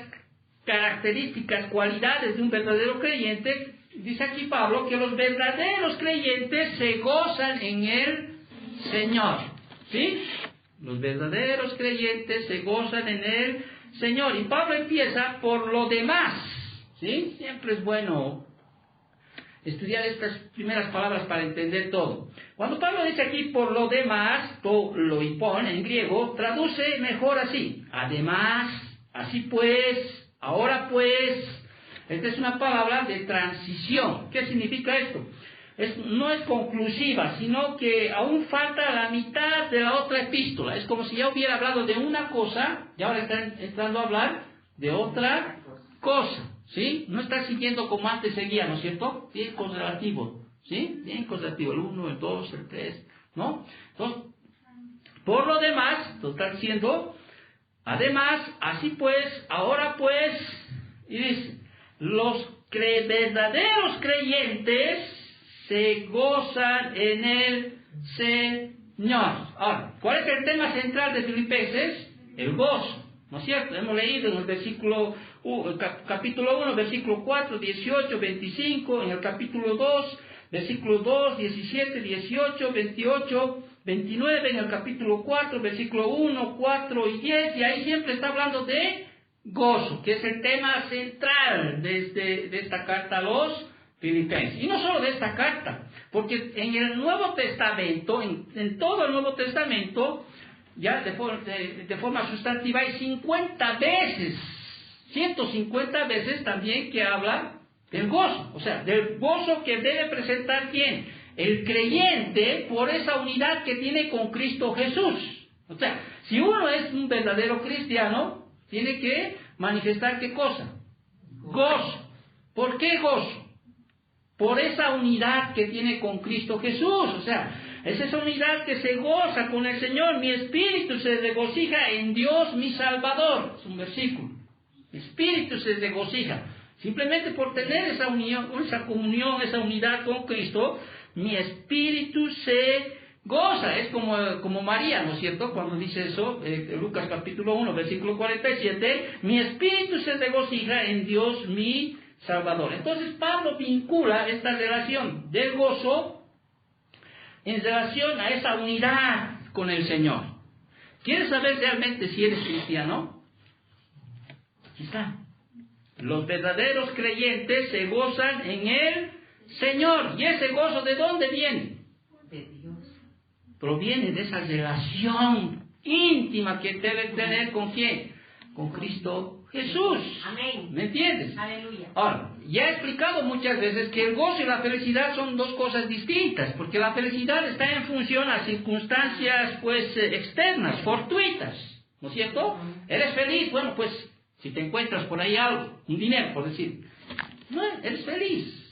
características, cualidades de un verdadero creyente, dice aquí Pablo, que los verdaderos creyentes se gozan en el Señor. ¿Sí? Los verdaderos creyentes se gozan en el Señor. Y Pablo empieza por lo demás. ¿Sí? Siempre es bueno estudiar estas primeras palabras para entender todo. Cuando Pablo dice aquí por lo demás, lo hipon en griego, traduce mejor así. Además, así pues, ahora pues. Esta es una palabra de transición. ¿Qué significa esto? No es conclusiva, sino que aún falta la mitad de la otra epístola. Es como si ya hubiera hablado de una cosa y ahora está entrando a hablar de otra cosa. ¿Sí? No está siguiendo como antes seguía, ¿no es cierto? Bien correlativo. ¿Sí? Bien correlativo. El 1, el 2, el 3. ¿No? Entonces, por lo demás, está diciendo, además, así pues, ahora pues, y dice, los verdaderos creyentes se gozan en el Señor. Ahora, ¿cuál es el tema central de Filipenses? El gozo, ¿no es cierto? Hemos leído en el versículo capítulo 1, versículo 4, 18, 25, en el capítulo 2, versículo 2, 17, 18, 28, 29, en el capítulo 4, versículo 1, 4 y 10, y ahí siempre está hablando de gozo, que es el tema central de esta carta a los Filipenses. Y no solo de esta carta, porque en el Nuevo Testamento, en todo el Nuevo Testamento, ya de forma sustantiva hay 50 veces, 150 veces también que habla del gozo, o sea, del gozo que debe presentar ¿quién? El creyente por esa unidad que tiene con Cristo Jesús. O sea, si uno es un verdadero cristiano, tiene que manifestar ¿qué cosa? Gozo. ¿Por qué gozo? Por esa unidad que tiene con Cristo Jesús. O sea, es esa unidad que se goza con el Señor. Mi espíritu se regocija en Dios mi Salvador. Es un versículo. Mi espíritu se regocija. Simplemente por tener esa unión, esa comunión, esa unidad con Cristo, mi espíritu se goza. Es como María, ¿no es cierto? Cuando dice eso, Lucas capítulo 1, versículo 47, mi espíritu se regocija en Dios mi Salvador. Entonces Pablo vincula esta relación del gozo en relación a esa unidad con el Señor. ¿Quieres saber realmente si eres cristiano? Aquí está. Los verdaderos creyentes se gozan en el Señor. ¿Y ese gozo de dónde viene? De Dios. Proviene de esa relación íntima que debe tener ¿con quién? Con Cristo Jesús. Amén. ¿Me entiendes? Aleluya. Ahora, ya he explicado muchas veces que el gozo y la felicidad son dos cosas distintas, porque la felicidad está en función a circunstancias, pues, externas, fortuitas, ¿no es cierto? Eres feliz, bueno, pues, si te encuentras por ahí algo, un dinero, por decir, no, eres feliz,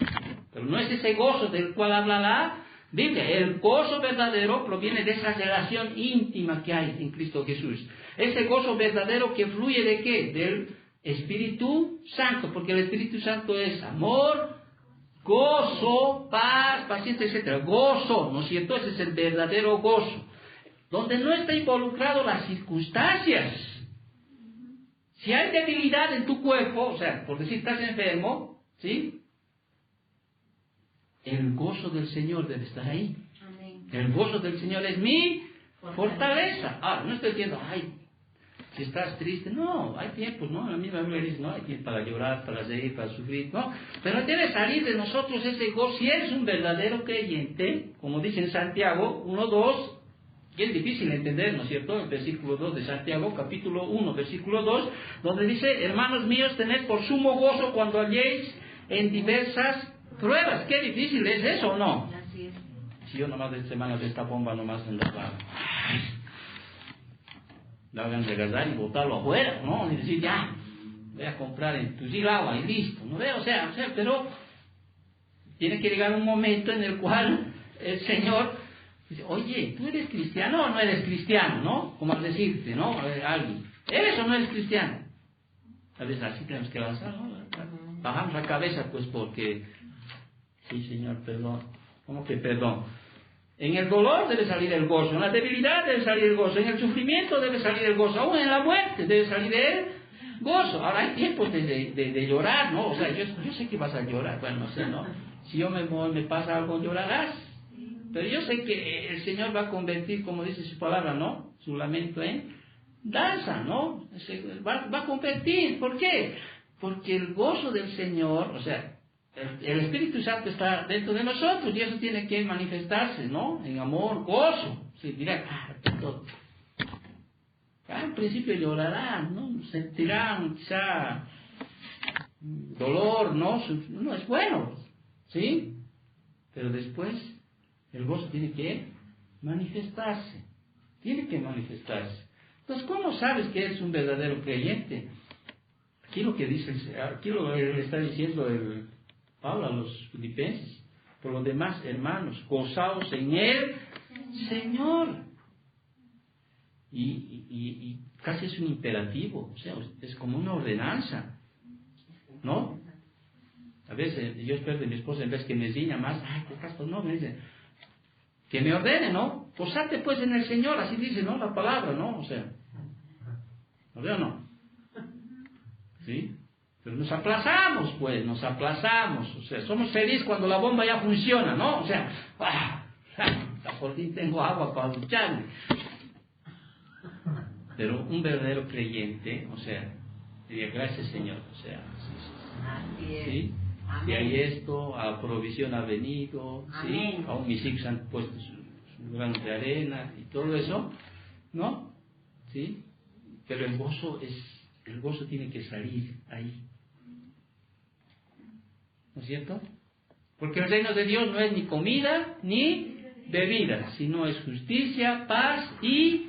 pero no es ese gozo del cual habla la Biblia. El gozo verdadero proviene de esa relación íntima que hay en Cristo Jesús. Ese gozo verdadero que fluye ¿de qué? Del Espíritu Santo, porque el Espíritu Santo es amor, gozo, paz, paciencia, etc. Gozo, ¿no es cierto? Ese es el verdadero gozo, donde no está involucrado las circunstancias. Si hay debilidad en tu cuerpo, o sea, por decir, estás enfermo, ¿sí? El gozo del Señor debe estar ahí. Amén. El gozo del Señor es mi fortaleza. Ahora, no estoy diciendo, ay, si estás triste, no, hay tiempos, ¿no? La misma Biblia dice, no, hay tiempo para llorar, para reír, para sufrir, ¿no? Pero debe salir de nosotros ese gozo. Si eres un verdadero creyente, como dice en Santiago 1:2, y es difícil entender, ¿no es cierto? El versículo 2 de Santiago, capítulo 1, versículo 2, donde dice, hermanos míos, tened por sumo gozo cuando halléis en diversas pruebas. Qué difícil es eso, ¿o no? Así es. Si yo nomás de semanas de esta bomba nomás en la hagan regalar y botarlo afuera, ¿no? Y decir, ya, voy a comprar el agua y listo, ¿no veo? O sea, pero tiene que llegar un momento en el cual el Señor dice, oye, ¿tú eres cristiano o no eres cristiano, no? Como al decirte, ¿no? Alguien, ¿eres o no eres cristiano? A veces así tenemos que avanzar, ¿no? Bajamos la cabeza, pues, porque, sí, Señor, perdón. ¿Cómo que perdón? En el dolor debe salir el gozo, en la debilidad debe salir el gozo, en el sufrimiento debe salir el gozo, aún en la muerte debe salir el gozo. Ahora hay tiempos de llorar, ¿no? O sea, yo sé que vas a llorar, bueno, no sé, ¿no? Si yo me pasa algo, llorarás. Pero yo sé que el Señor va a convertir, como dice su palabra, ¿no? Su lamento en danza, ¿no? Va a convertir. ¿Por qué? Porque el gozo del Señor, o sea, el Espíritu Santo está dentro de nosotros y eso tiene que manifestarse, ¿no? En amor, gozo. Sí, dirán, todo. Al principio llorarán, ¿no? Sentirán quizá dolor, ¿no? No es bueno, ¿sí? Pero después el gozo tiene que manifestarse. Tiene que manifestarse. Entonces, ¿cómo sabes que eres un verdadero creyente? Aquí lo que dice, aquí lo que está diciendo Pablo a los filipenses, por lo demás, hermanos, gozaos en el Señor. Y casi es un imperativo, o sea, es como una ordenanza, ¿no? A veces yo espero de mi esposa, en vez que me ciña más, ay, qué casto, no, me dice, que me ordene, ¿no? Gozate pues en el Señor, así dice, ¿no? La palabra, ¿no? O sea, ¿no veo o no? ¿Sí? Pero nos aplazamos, pues, o sea, somos felices cuando la bomba ya funciona, ¿no? O sea, por fin tengo agua para ducharme. Pero un verdadero creyente, o sea, diría, gracias Señor, o sea, ¿sí? Si hay esto, a provisión ha venido, ¿sí? Aún mis hijos han puesto su grano de arena y todo eso, ¿no? ¿Sí? Pero el gozo tiene que salir ahí. ¿No es cierto? Porque el reino de Dios no es ni comida ni bebida, sino es justicia, paz y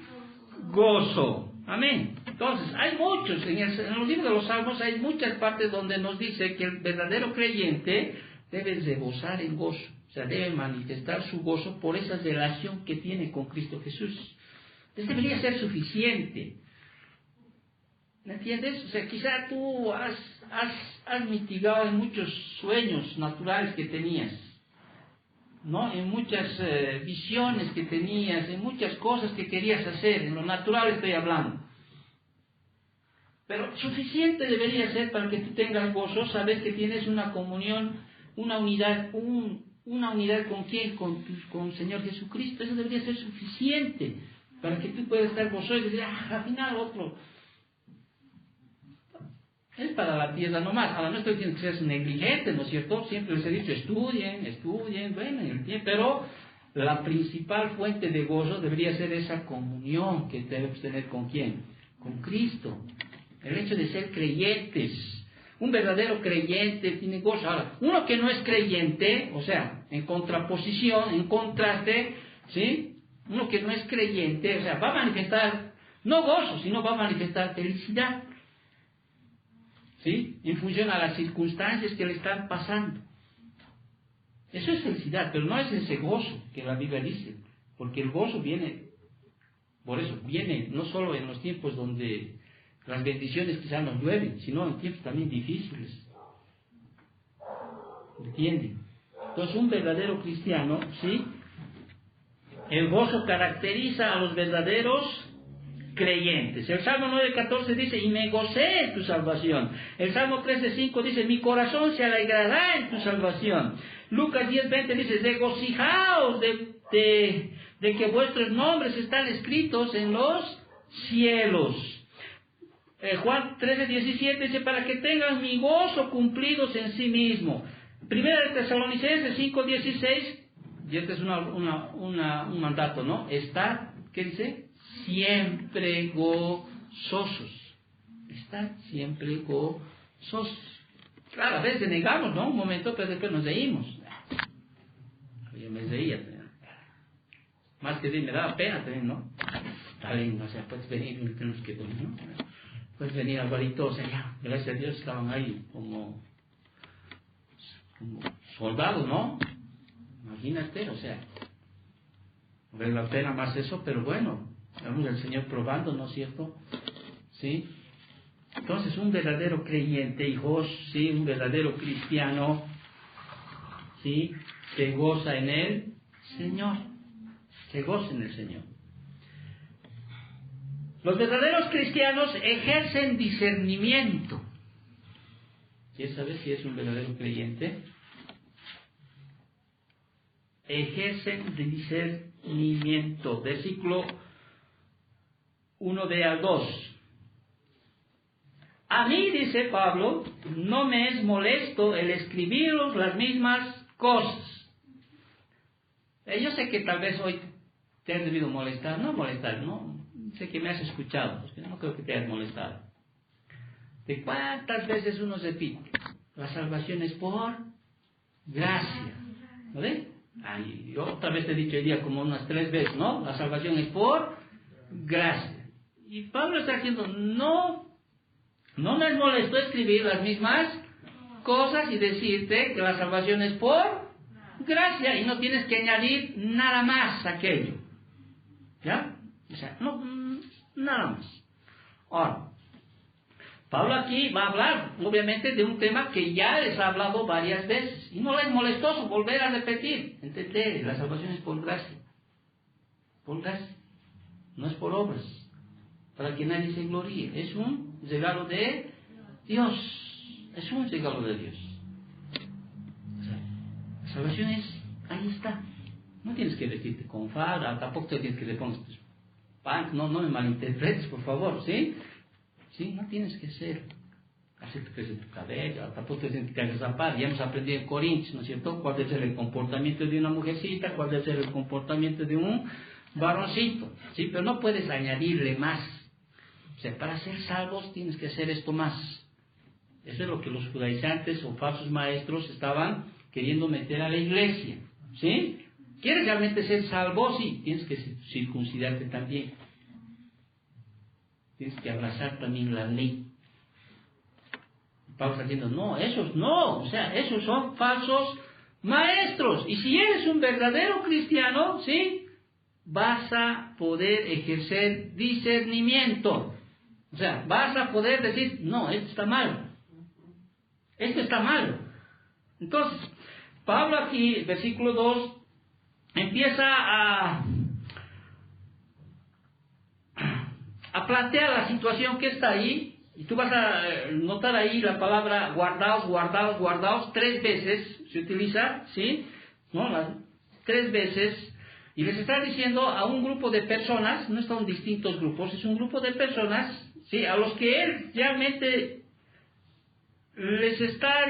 gozo. Amén. Entonces, hay muchos, en los libros de los Salmos hay muchas partes donde nos dice que el verdadero creyente debe rebosar en gozo. O sea, debe manifestar su gozo por esa relación que tiene con Cristo Jesús. Entonces debería ser suficiente. ¿Me entiendes? O sea, quizá tú has mitigado en muchos sueños naturales que tenías, ¿no? En muchas visiones que tenías, en muchas cosas que querías hacer, en lo natural estoy hablando. Pero suficiente debería ser para que tú tengas gozo, saber que tienes una comunión, una unidad con quién, con el Señor Jesucristo. Eso debería ser suficiente para que tú puedas estar gozoso y decir, al final otro. Es para la tierra nomás. Ahora no estoy diciendo que seas negligente, ¿no es cierto? Siempre les he dicho, estudien, bueno, en el tiempo, pero la principal fuente de gozo debería ser esa comunión que debemos tener con quién, con Cristo. el hecho de ser creyentes. Un verdadero creyente tiene gozo. Ahora, uno que no es creyente, o sea, en contraposición, en contraste, ¿sí? Uno que no es creyente, o sea, va a manifestar, no gozo, sino va a manifestar felicidad, ¿sí? En función a las circunstancias que le están pasando. Eso es felicidad, pero no es ese gozo que la Biblia dice, porque el gozo viene, por eso, viene no solo en los tiempos donde las bendiciones quizás nos llueven, sino en tiempos también difíciles. ¿Entienden? Entonces, un verdadero cristiano, ¿sí? El gozo caracteriza a los verdaderos creyentes. El Salmo 9:14 dice, y me gocé en tu salvación. El Salmo 13:5 dice, mi corazón se alegrará en tu salvación. Lucas 10:20 dice, regocijaos de que vuestros nombres están escritos en los cielos. Juan 13:17 dice, para que tengan mi gozo cumplidos en sí mismo. Primera de Tesalonicenses 5:16, y este es un mandato, ¿no? Estar, ¿qué dice? Siempre gozosos. Estar siempre gozosos. Claro, a veces negamos, ¿no? Un momento, pero después nos reímos. Yo me reía. Más que sí, me daba pena también, ¿no? Está bien, o sea, puedes venir, ¿no? Puedes venir Alvarito, o sea, ya, gracias a Dios estaban ahí como soldados, ¿no? Imagínate, o sea, no vale la pena más eso, pero bueno, vamos al Señor probando, ¿no es cierto? ¿Sí? Entonces, un verdadero creyente, hijos, ¿sí? Un verdadero cristiano, ¿sí? Se goza en el Señor, se goza en el Señor. Los verdaderos cristianos ejercen discernimiento. ¿Quieres saber si es un verdadero creyente? Ejercen discernimiento. Versículo 1 al 2. A mí, dice Pablo, no me es molesto el escribiros las mismas cosas. Yo sé que tal vez hoy te han debido molestar, no. Sé que me has escuchado, porque no creo que te hayas molestado. ¿De cuántas veces uno repite? La salvación es por gracia. ¿No ves? Yo otra vez te he dicho hoy día como unas 3 veces, ¿no? La salvación es por gracia. Y Pablo está diciendo, no me es molesto escribir las mismas cosas y decirte que la salvación es por gracia y no tienes que añadir nada más a aquello. ¿Ya? O sea, no, nada más. Ahora, Pablo aquí va a hablar, obviamente, de un tema que ya les ha hablado varias veces. Y no le es molestoso volver a repetir. Entender, la salvación es por gracia. Por gracia. No es por obras. Para que nadie se gloríe. Es un regalo de Dios. Es un regalo de Dios. O sea, la salvación es, ahí está. No tienes que vestirte con farda, tampoco te tienes que le pongas tus pants, no me malinterpretes, por favor, ¿sí? Sí, no tienes que ser, hacerte crecer tu cabello, tampoco tienes que agazapar. Ya hemos aprendido en Corintios, ¿no es cierto? Cuál debe ser el comportamiento de una mujercita, cuál debe ser el comportamiento de un varoncito, ¿sí? Pero no puedes añadirle más. O sea, para ser salvos tienes que hacer esto más. Eso es lo que los judaizantes o falsos maestros estaban queriendo meter a la iglesia, ¿sí? ¿Quieres realmente ser salvo? Sí, tienes que circuncidarte también. Tienes que abrazar también la ley. Pablo está diciendo, no, esos no, o sea, esos son falsos maestros. Y si eres un verdadero cristiano, ¿sí? Vas a poder ejercer discernimiento. O sea, vas a poder decir, no, esto está mal. Esto está mal. Entonces, Pablo aquí, versículo 2, empieza a plantear la situación que está ahí, y tú vas a notar ahí la palabra guardaos, 3 veces se utiliza, ¿sí? ¿No? 3 veces, y les está diciendo a un grupo de personas, no son distintos grupos, es un grupo de personas, ¿sí? A los que él realmente les está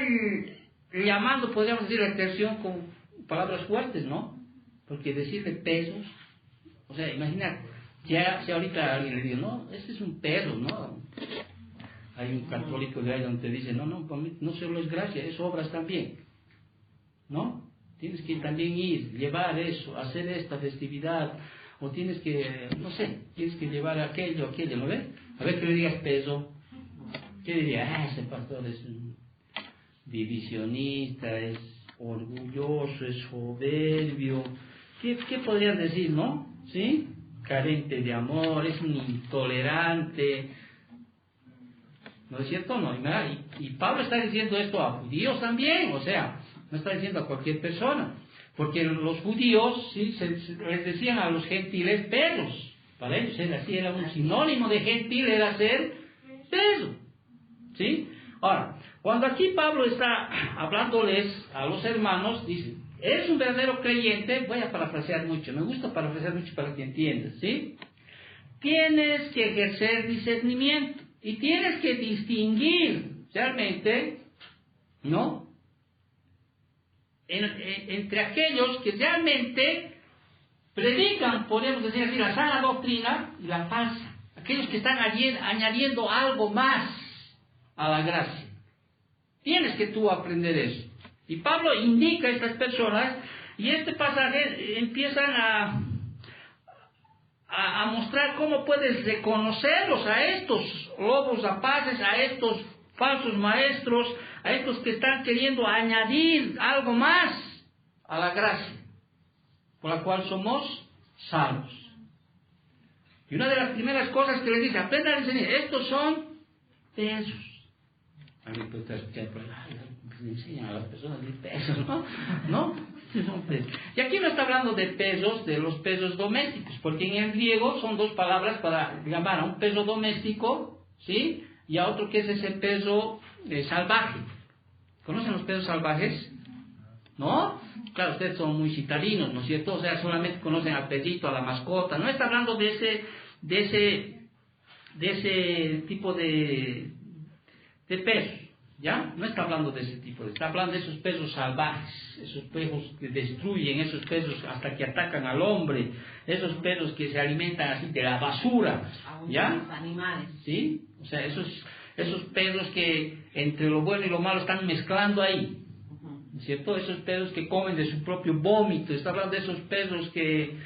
llamando, podríamos decir, la atención con palabras fuertes, ¿no? Porque decirle pesos, o sea, imagina, si ahorita alguien le dice, no, este es un peso, ¿no? Hay un católico de ahí donde dice, no, para mí no solo es gracia, es obras también. ¿No? Tienes que también ir, llevar eso, hacer esta festividad, o tienes que, no sé, tienes que llevar aquello, ¿no ves? A ver que le digas peso. ¿Qué diría? Ese pastor es un divisionista, es orgulloso, es soberbio. ¿Qué podrías decir, no? ¿Sí? Carente de amor, es un intolerante. ¿No es cierto? No. Y Pablo está diciendo esto a judíos también, o sea, no está diciendo a cualquier persona. Porque los judíos, ¿sí? les decían a los gentiles perros. Para ellos era un sinónimo de gentil, era ser perro. ¿Sí? Ahora, cuando aquí Pablo está hablándoles a los hermanos, dice, eres un verdadero creyente, voy a parafrasear mucho, me gusta parafrasear mucho para que entiendas, ¿sí? Tienes que ejercer discernimiento y tienes que distinguir realmente, ¿no? Entre aquellos que realmente predican, podríamos decir así, la sana doctrina y la falsa. Aquellos que están añadiendo algo más a la gracia. Tienes que tú aprender eso. Y Pablo indica a estas personas, y este pasaje empiezan a mostrar cómo puedes reconocerlos a estos lobos rapaces, a estos falsos maestros, a estos que están queriendo añadir algo más a la gracia, por la cual somos salvos. Y una de las primeras cosas que les dice, aprendan a enseñar, estos son pesos. A mí puede escuchar, pues, le enseñan a las personas de pesos, ¿no? ¿No? Son pesos. Y aquí no está hablando de pesos, de los pesos domésticos, porque en el griego son dos palabras para llamar a un peso doméstico, ¿sí? Y a otro que es ese peso salvaje. ¿Conocen los pesos salvajes? ¿No? Claro, ustedes son muy citadinos, ¿no es cierto? O sea, solamente conocen al perrito, a la mascota. No está hablando de ese tipo de pesos, ¿ya? No está hablando de ese tipo, está hablando de esos pesos salvajes, esos pesos que destruyen, esos pesos hasta que atacan al hombre, esos pesos que se alimentan así de la basura, ¿ya? Los animales. ¿Sí? O sea, esos pesos que entre lo bueno y lo malo están mezclando ahí, ¿no es cierto? Esos pesos que comen de su propio vómito, está hablando de esos pesos que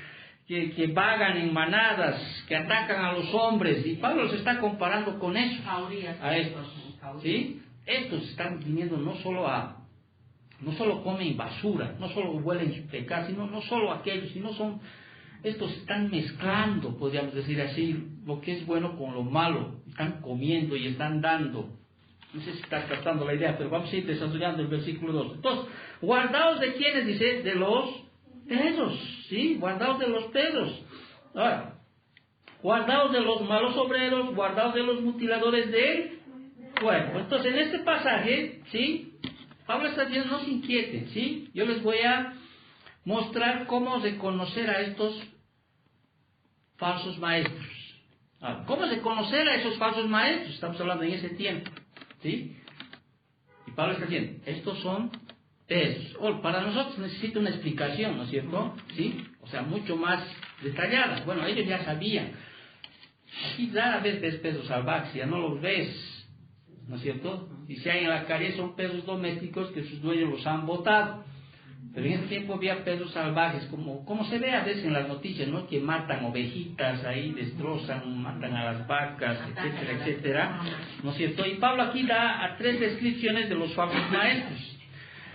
vagan en manadas, que atacan a los hombres, y Pablo se está comparando con eso, a estos, ¿sí? Estos están viniendo no solo comen basura, no solo huelen su pecado, sino no solo aquellos, estos están mezclando, podríamos decir así, lo que es bueno con lo malo, están comiendo y están dando. No sé si está captando la idea, pero vamos a ir desarrollando el versículo 2. Entonces, guardaos de quienes, dice, de los pesos, ¿sí? Guardaos de los pesos. Ahora, guardaos de los malos obreros, guardaos de los mutiladores del cuerpo. Entonces, en este pasaje, ¿sí? Pablo está diciendo, no se inquieten, ¿sí? Yo les voy a mostrar cómo reconocer a estos falsos maestros. Ahora, ¿cómo reconocer a esos falsos maestros? Estamos hablando en ese tiempo, ¿sí? Y Pablo está diciendo, estos son pesos. Para nosotros necesita una explicación, ¿no es cierto? ¿Sí? O sea, mucho más detallada. Bueno, ellos ya sabían. Aquí rara vez ves pesos salvajes, ya no los ves, ¿no es cierto? Y si hay en la calle son pesos domésticos que sus dueños los han botado. Pero en ese tiempo había pesos salvajes, como se ve a veces en las noticias, ¿no? Que matan ovejitas ahí, destrozan, matan a las vacas, etcétera, etcétera, ¿no es cierto? Y Pablo aquí da 3 descripciones de los falsos maestros.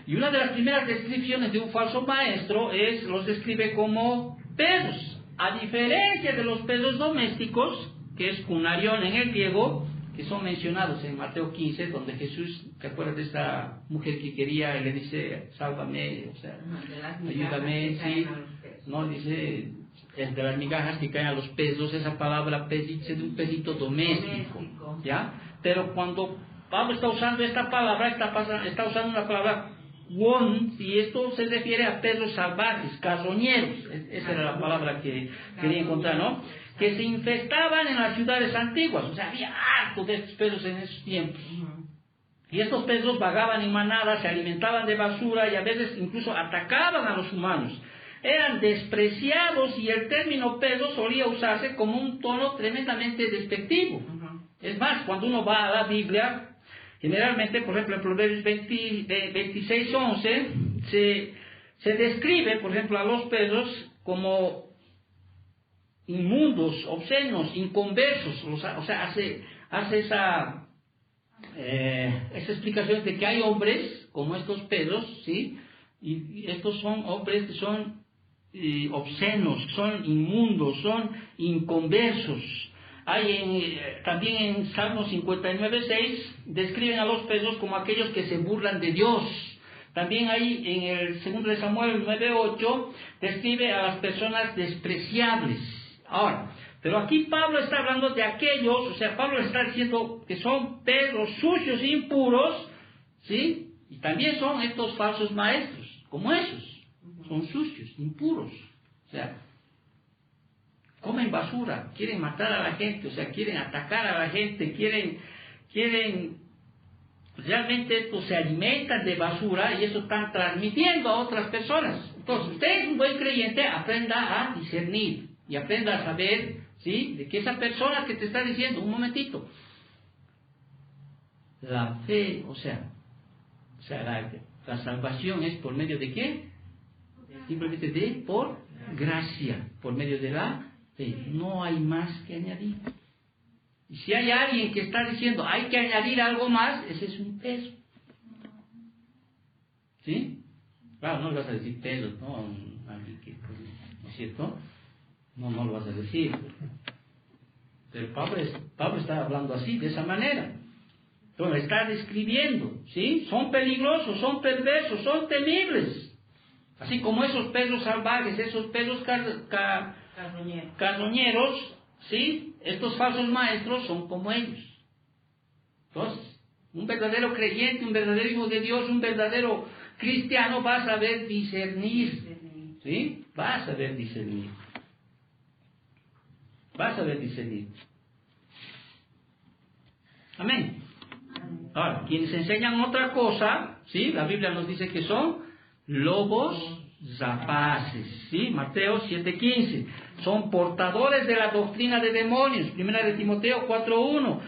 Y una de las primeras descripciones de un falso maestro los describe como pesos. A diferencia de los pesos domésticos, que es cunarión en el griego, que son mencionados en Mateo 15, donde Jesús, ¿te acuerdas de esta mujer que quería, le dice, sálvame, o sea, ayúdame, sí, no, dice, es de las migajas que caen a los pesos, esa palabra pez dice de un pesito doméstico, ¿ya? Pero cuando Pablo está usando esta palabra, está usando una palabra won, y esto se refiere a pesos salvajes, carroñeros, esa era la palabra que quería encontrar, ¿no? Que se infestaban en las ciudades antiguas, o sea, había harto de estos pesos en esos tiempos. Y estos pesos vagaban en manadas, se alimentaban de basura y a veces incluso atacaban a los humanos. Eran despreciados y el término peso solía usarse como un tono tremendamente despectivo. Es más, cuando uno va a la Biblia, generalmente, por ejemplo, en Proverbios 26:11, se describe, por ejemplo, a los perros como inmundos, obscenos, inconversos. O sea, hace esa explicación de que hay hombres como estos perros, ¿sí? Y estos son hombres que son obscenos, son inmundos, son inconversos. También en Salmo 59:6 describen a los perros como aquellos que se burlan de Dios. También ahí en el 2 de Samuel 9:8 describe a las personas despreciables. Ahora, pero aquí Pablo está hablando de aquellos, o sea, Pablo está diciendo que son perros sucios e impuros, ¿sí? Y también son estos falsos maestros, como esos, son sucios, impuros, o sea, comen basura, quieren matar a la gente, o sea, quieren atacar a la gente, quieren realmente estos se alimentan de basura y eso están transmitiendo a otras personas. Entonces, usted es un buen creyente, aprenda a discernir y aprenda a saber, ¿sí?, de que esa persona que te está diciendo, un momentito, la fe, o sea la salvación es por medio de qué? Simplemente por gracia, por medio de la fe. No hay más que añadir. Y si hay alguien que está diciendo hay que añadir algo más, ese es un peso. ¿Sí? Claro, no le vas a decir peso, ¿no? A alguien que, ¿no es cierto? No lo vas a decir. Pero Pablo está hablando así, de esa manera. Entonces está describiendo, ¿sí? Son peligrosos, son perversos, son temibles. Así como esos perros salvajes, esos perros carroñeros, ¿sí? Estos falsos maestros son como ellos. Entonces, un verdadero creyente, un verdadero hijo de Dios, un verdadero cristiano va a saber discernir, ¿sí? Va a saber discernir. Va a saber discernir. Amén. Ahora, quienes enseñan otra cosa, ¿sí? La Biblia nos dice que son lobos rapaces, ¿sí? Mateo 7:15. Son portadores de la doctrina de demonios. 1 de Timoteo 4:1.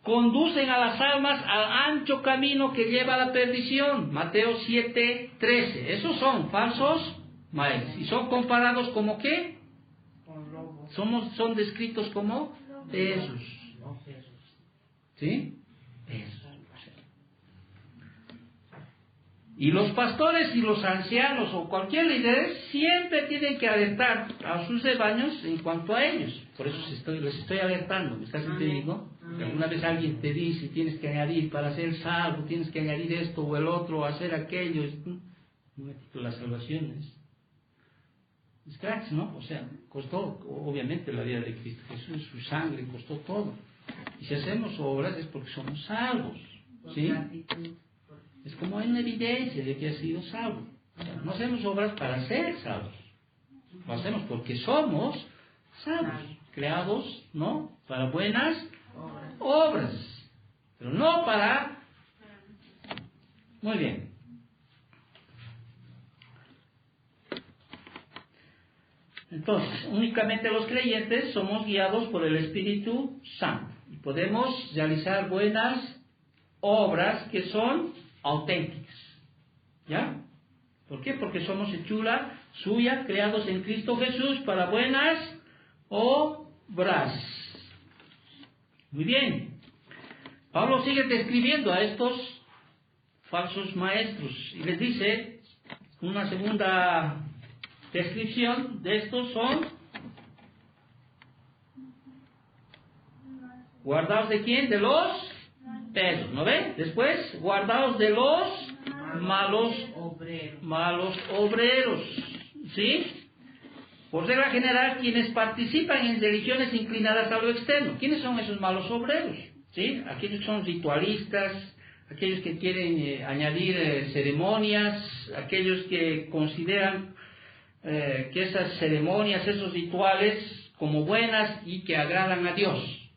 Conducen a las almas al ancho camino que lleva a la perdición. Mateo 7:13. Esos son falsos maestros. Y son comparados como ¿qué? Son descritos como perros. ¿Sí? Perros. Y los pastores y los ancianos o cualquier líder siempre tienen que alertar a sus rebaños en cuanto a ellos. Por eso les estoy alertando. ¿Me estás entendiendo? Alguna vez alguien te dice tienes que añadir para ser salvo, tienes que añadir esto o el otro, hacer aquello. La salvación es gratis, ¿no? O sea, costó obviamente la vida de Cristo Jesús, su sangre costó todo. Y si hacemos obras es porque somos salvos, ¿sí? Es como una evidencia de que has sido salvo. O sea, no hacemos obras para ser salvos. Lo hacemos porque somos salvos, creados, ¿no?, para buenas obras. Pero no para... Muy bien. Entonces, únicamente los creyentes somos guiados por el Espíritu Santo. Y podemos realizar buenas obras que son auténticas. ¿Ya? ¿Por qué? Porque somos hechura suya, creados en Cristo Jesús para buenas obras. Muy bien. Pablo sigue describiendo a estos falsos maestros y les dice una segunda descripción de estos son guardaos de quién, de los perros, ¿no ven? Después, guardaos de los malos obreros, ¿sí? Por regla general, quienes participan en religiones inclinadas a lo externo. ¿Quiénes son esos malos obreros? ¿Sí? Aquellos que son ritualistas, aquellos que quieren añadir ceremonias, aquellos que consideran que esas ceremonias, esos rituales como buenas y que agradan a Dios.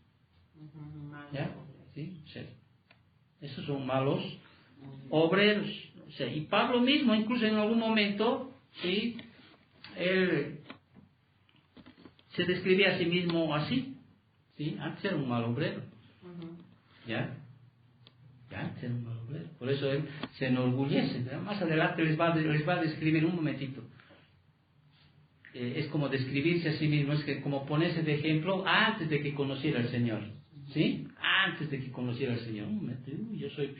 ¿Ya? ¿Sí? Sí. Esos son malos obreros. O sea, y Pablo mismo, incluso en algún momento, ¿sí?, él se describía a sí mismo así. ¿Sí? Antes era un mal obrero. ¿Ya? Ya, ser un mal obrero. Por eso él se enorgullece. ¿Verdad? Más adelante les va a describir un momentito. Es como describirse a sí mismo, es que como ponerse de ejemplo antes de que conociera al Señor. ¿Sí? Antes de que conociera al Señor. Yo soy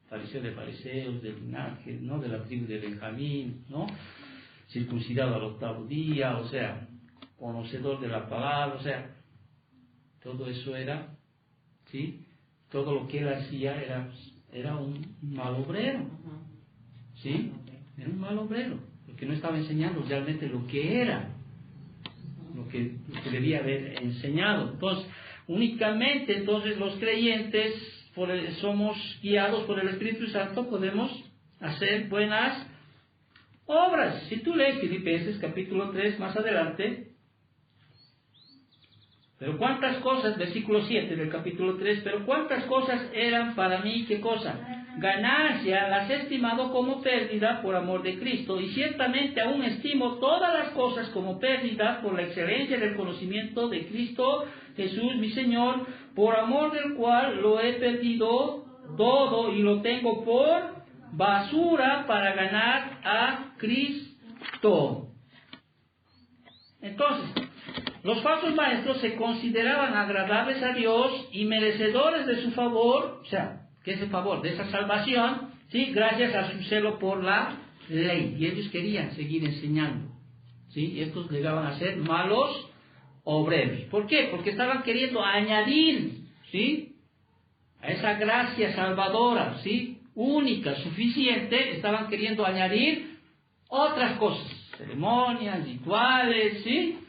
fariseo de fariseos, del linaje, ¿no? De la tribu de Benjamín, ¿no? Circuncidado al 8º día, o sea, conocedor de la palabra, o sea, todo eso era, ¿sí? Todo lo que él hacía era un mal obrero, ¿sí? Era un mal obrero, porque no estaba enseñando realmente lo que era, lo que debía haber enseñado. Entonces, únicamente los creyentes somos guiados por el Espíritu Santo, podemos hacer buenas obras. Si tú lees Filipenses capítulo 3 más adelante, pero cuántas cosas, versículo 7 del capítulo 3, pero cuántas cosas eran para mí, ¿qué cosa? Ganancia, las he estimado como pérdida por amor de Cristo, y ciertamente aún estimo todas las cosas como pérdida por la excelencia del conocimiento de Cristo Jesús mi Señor, por amor del cual lo he perdido todo y lo tengo por basura para ganar a Cristo. Entonces, los falsos maestros se consideraban agradables a Dios y merecedores de su favor, o sea, ¿qué es el favor? De esa salvación, ¿sí? Gracias a su celo por la ley. Y ellos querían seguir enseñando, ¿sí? Y estos llegaban a ser malos obreros. ¿Por qué? Porque estaban queriendo añadir, ¿sí? A esa gracia salvadora, ¿sí? Única, suficiente, estaban queriendo añadir otras cosas, ceremonias, rituales, ¿sí?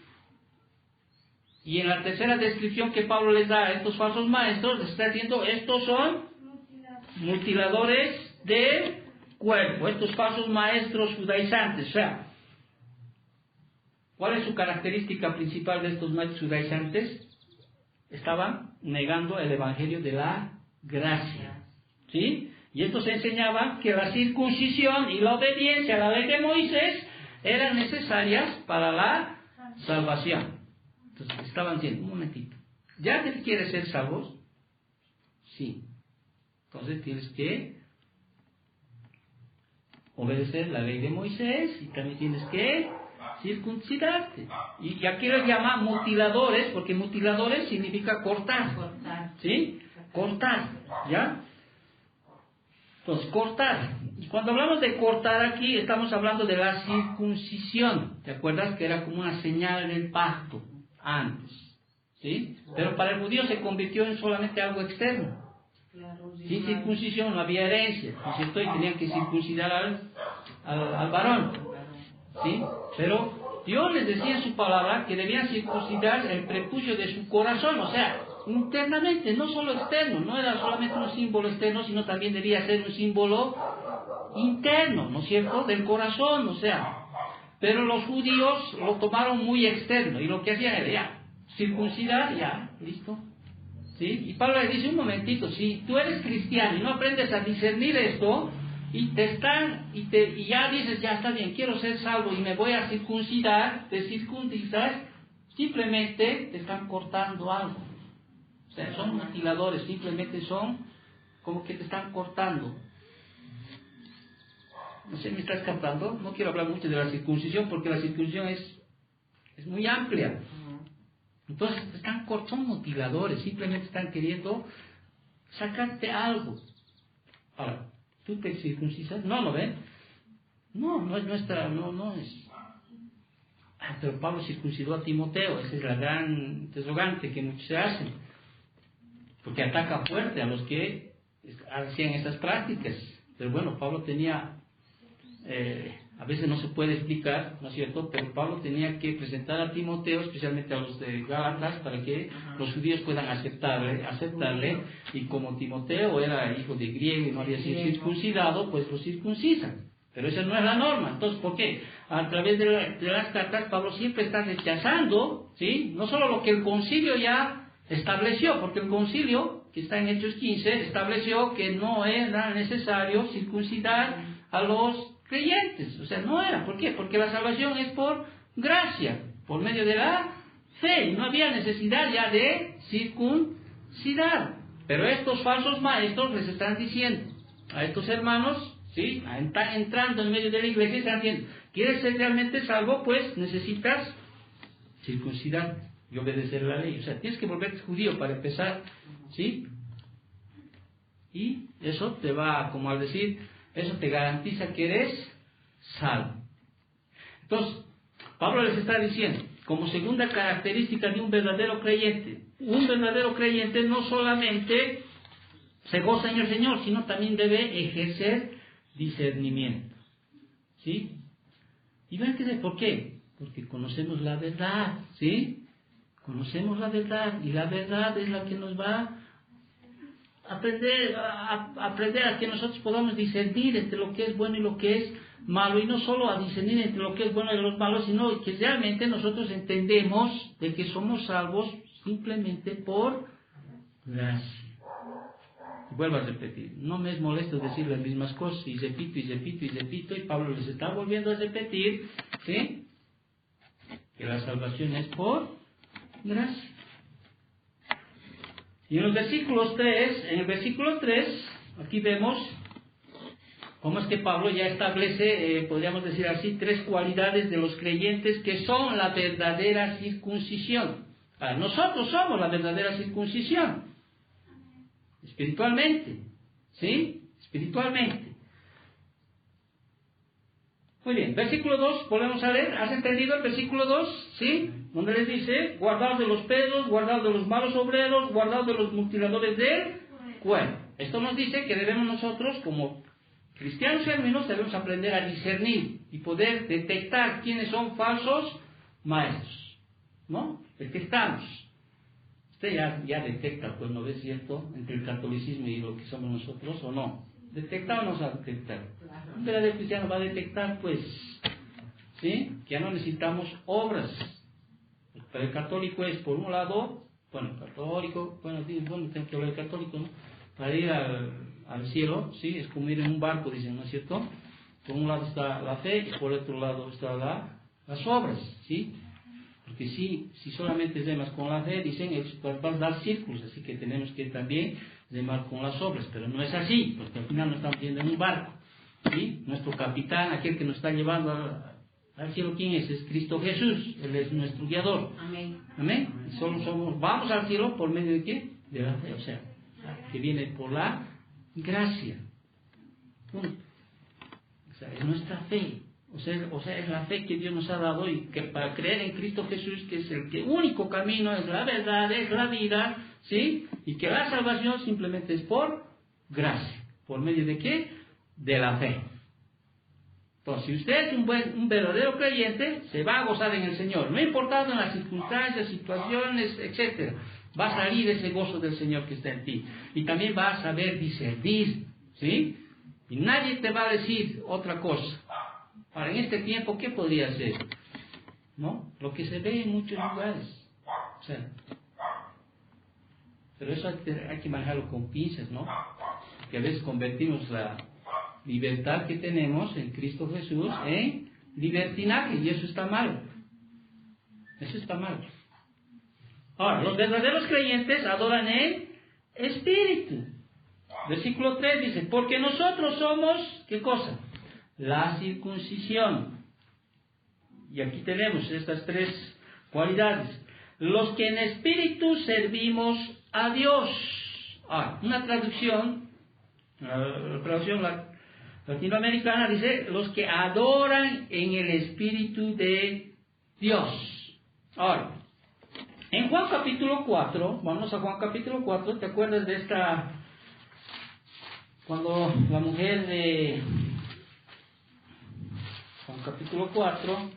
Y en la tercera descripción que Pablo les da a estos falsos maestros, les está diciendo, estos son mutiladores del cuerpo, estos falsos maestros judaizantes. O sea, ¿cuál es su característica principal de estos maestros judaizantes? Estaban negando el evangelio de la gracia, ¿sí? Y estos enseñaban que la circuncisión y la obediencia a la ley de Moisés eran necesarias para la salvación. Entonces estaban diciendo, un momentito, ¿ya que quieres ser salvos? Sí. Entonces tienes que obedecer la ley de Moisés y también tienes que circuncidarte. Y aquí les llaman mutiladores, porque mutiladores significa cortar. ¿Sí? Cortar, ¿ya? Entonces, cortar. Y cuando hablamos de cortar aquí, estamos hablando de la circuncisión. ¿Te acuerdas? Que era como una señal del pacto antes. ¿Sí? Pero para el judío se convirtió en solamente algo externo. Sin circuncisión no había herencia, ¿no es cierto? Y tenían que circuncidar al varón, ¿sí? Pero Dios les decía en su palabra que debían circuncidar el prepucio de su corazón, o sea, internamente, no solo externo, no era solamente un símbolo externo, sino también debía ser un símbolo interno, ¿no es cierto?, del corazón, o sea. Pero los judíos lo tomaron muy externo, y lo que hacían era ya, circuncidar, ya, listo. ¿Sí? Y Pablo le dice, un momentito, si tú eres cristiano y no aprendes a discernir esto, y ya dices, ya está bien, quiero ser salvo y me voy a circuncidar, te circuncisas, simplemente te están cortando algo. O sea, son mutiladores, simplemente son como que te están cortando. No sé, ¿me estás captando? No quiero hablar mucho de la circuncisión porque la circuncisión es muy amplia. Entonces son mutiladores, simplemente están queriendo sacarte algo. Ahora, ¿tú te circuncisas? No, ¿lo ven? No es nuestra, no es. Pero Pablo circuncidó a Timoteo, esa es la gran interrogante que muchos se hacen. Porque ataca fuerte a los que hacían estas prácticas. Pero bueno, Pablo tenía, a veces no se puede explicar, ¿no es cierto? Pero Pablo tenía que presentar a Timoteo, especialmente a los de Gálatas, para que los judíos puedan aceptarle. Y como Timoteo era hijo de griego y no había sido circuncidado, pues lo circuncisan. Pero esa no es la norma. Entonces, ¿por qué? A través de las cartas, Pablo siempre está rechazando, ¿sí? No solo lo que el concilio ya estableció, porque el concilio, que está en Hechos 15, estableció que no era necesario circuncidar a los creyentes. O sea, no era. ¿Por qué? Porque la salvación es por gracia, por medio de la fe. No había necesidad ya de circuncidar. Pero estos falsos maestros les están diciendo a estos hermanos, ¿sí? Entrando en medio de la iglesia, están diciendo, ¿quieres ser realmente salvo? Pues necesitas circuncidar y obedecer la ley. O sea, tienes que volverte judío para empezar, ¿sí? Y eso te va, como al decir, eso te garantiza que eres salvo. Entonces, Pablo les está diciendo, como segunda característica de un verdadero creyente no solamente se goza en el Señor, sino también debe ejercer discernimiento. ¿Sí? Y ven que ¿por qué? Porque conocemos la verdad, ¿sí? Conocemos la verdad, y la verdad es la que nos va a aprender a que nosotros podamos discernir entre lo que es bueno y lo que es malo, y no solo a discernir entre lo que es bueno y lo malo, sino que realmente nosotros entendemos de que somos salvos simplemente por gracia. Y vuelvo a repetir, no me es molesto decir las mismas cosas, y repito, y Pablo les está volviendo a repetir, ¿sí? Que la salvación es por gracia. Y en el versículo 3, aquí vemos cómo es que Pablo ya establece, podríamos decir así, 3 cualidades de los creyentes que son la verdadera circuncisión. Nosotros somos la verdadera circuncisión, espiritualmente, ¿sí? Espiritualmente. Muy bien, versículo 2, volvemos a leer. ¿Has entendido el versículo 2? ¿Sí? Donde les dice, guardaos de los pedros, guardaos de los malos obreros, guardaos de los mutiladores del cuerpo. Esto nos dice que debemos nosotros, como cristianos genuinos, debemos aprender a discernir y poder detectar quiénes son falsos maestros, ¿no? Detectamos. Usted ya detecta, pues, ¿no es cierto?, entre el catolicismo y lo que somos nosotros, ¿o no? ¿Detectar o no se va a detectar? Un verdadero cristiano va a detectar, pues, ¿sí?, que ya no necesitamos obras. Pero el católico es, por un lado, tengo que hablar de católico, ¿no? Para ir al cielo, ¿sí? Es como ir en un barco, dicen, ¿no es cierto? Por un lado está la fe y por otro lado está las obras, ¿sí? Porque si solamente remas con la fe, dicen, vas a dar círculos, así que tenemos que también remar con las obras, pero no es así, porque al final nos estamos yendo en un barco, ¿sí? Nuestro capitán, aquel que nos está llevando al cielo, ¿quién es? Es Cristo Jesús, Él es nuestro guiador. Amén. Amén. Y vamos al cielo por medio de ¿qué? De la fe, o sea, que viene por la gracia. Punto. O sea, es nuestra fe. O sea, es la fe que Dios nos ha dado, y que para creer en Cristo Jesús, que es el único camino, es la verdad, es la vida, ¿sí? Y que la salvación simplemente es por gracia. ¿Por medio de qué? De la fe. Entonces, si usted es un verdadero creyente, se va a gozar en el Señor, no importando en las circunstancias, situaciones, etc. Va a salir ese gozo del Señor que está en ti. Y también va a saber discernir, ¿sí? Y nadie te va a decir otra cosa. Ahora, en este tiempo, ¿qué podría ser? ¿No? Lo que se ve en muchos lugares. O sea, pero eso hay que manejarlo con pinzas, ¿no? Que a veces convertimos la libertad que tenemos en Cristo Jesús en libertinaje, y eso está mal. Eso está mal. Ahora, los verdaderos creyentes adoran en espíritu. Versículo 3 dice, porque nosotros somos, ¿qué cosa? La circuncisión. Y aquí tenemos estas 3 cualidades. Los que en espíritu servimos a Dios. Una traducción, la traducción latinoamericana dice, los que adoran en el espíritu de Dios. Ahora, en Juan capítulo 4, vamos a Juan capítulo 4, ¿te acuerdas de esta, cuando la mujer de Juan capítulo 4,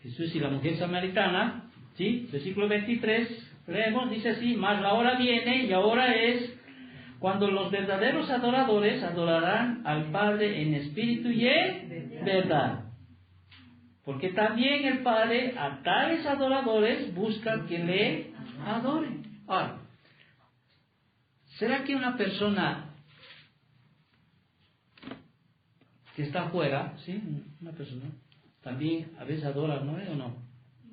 Jesús y la mujer samaritana, ¿sí? Versículo 23, leemos, dice así, mas la hora viene y ahora es cuando los verdaderos adoradores adorarán al Padre en espíritu y en verdad. Porque también el Padre a tales adoradores busca que le adoren. Ahora, ¿será que una persona que está afuera, ¿sí? Una persona también a veces adora, ¿no? ¿O no?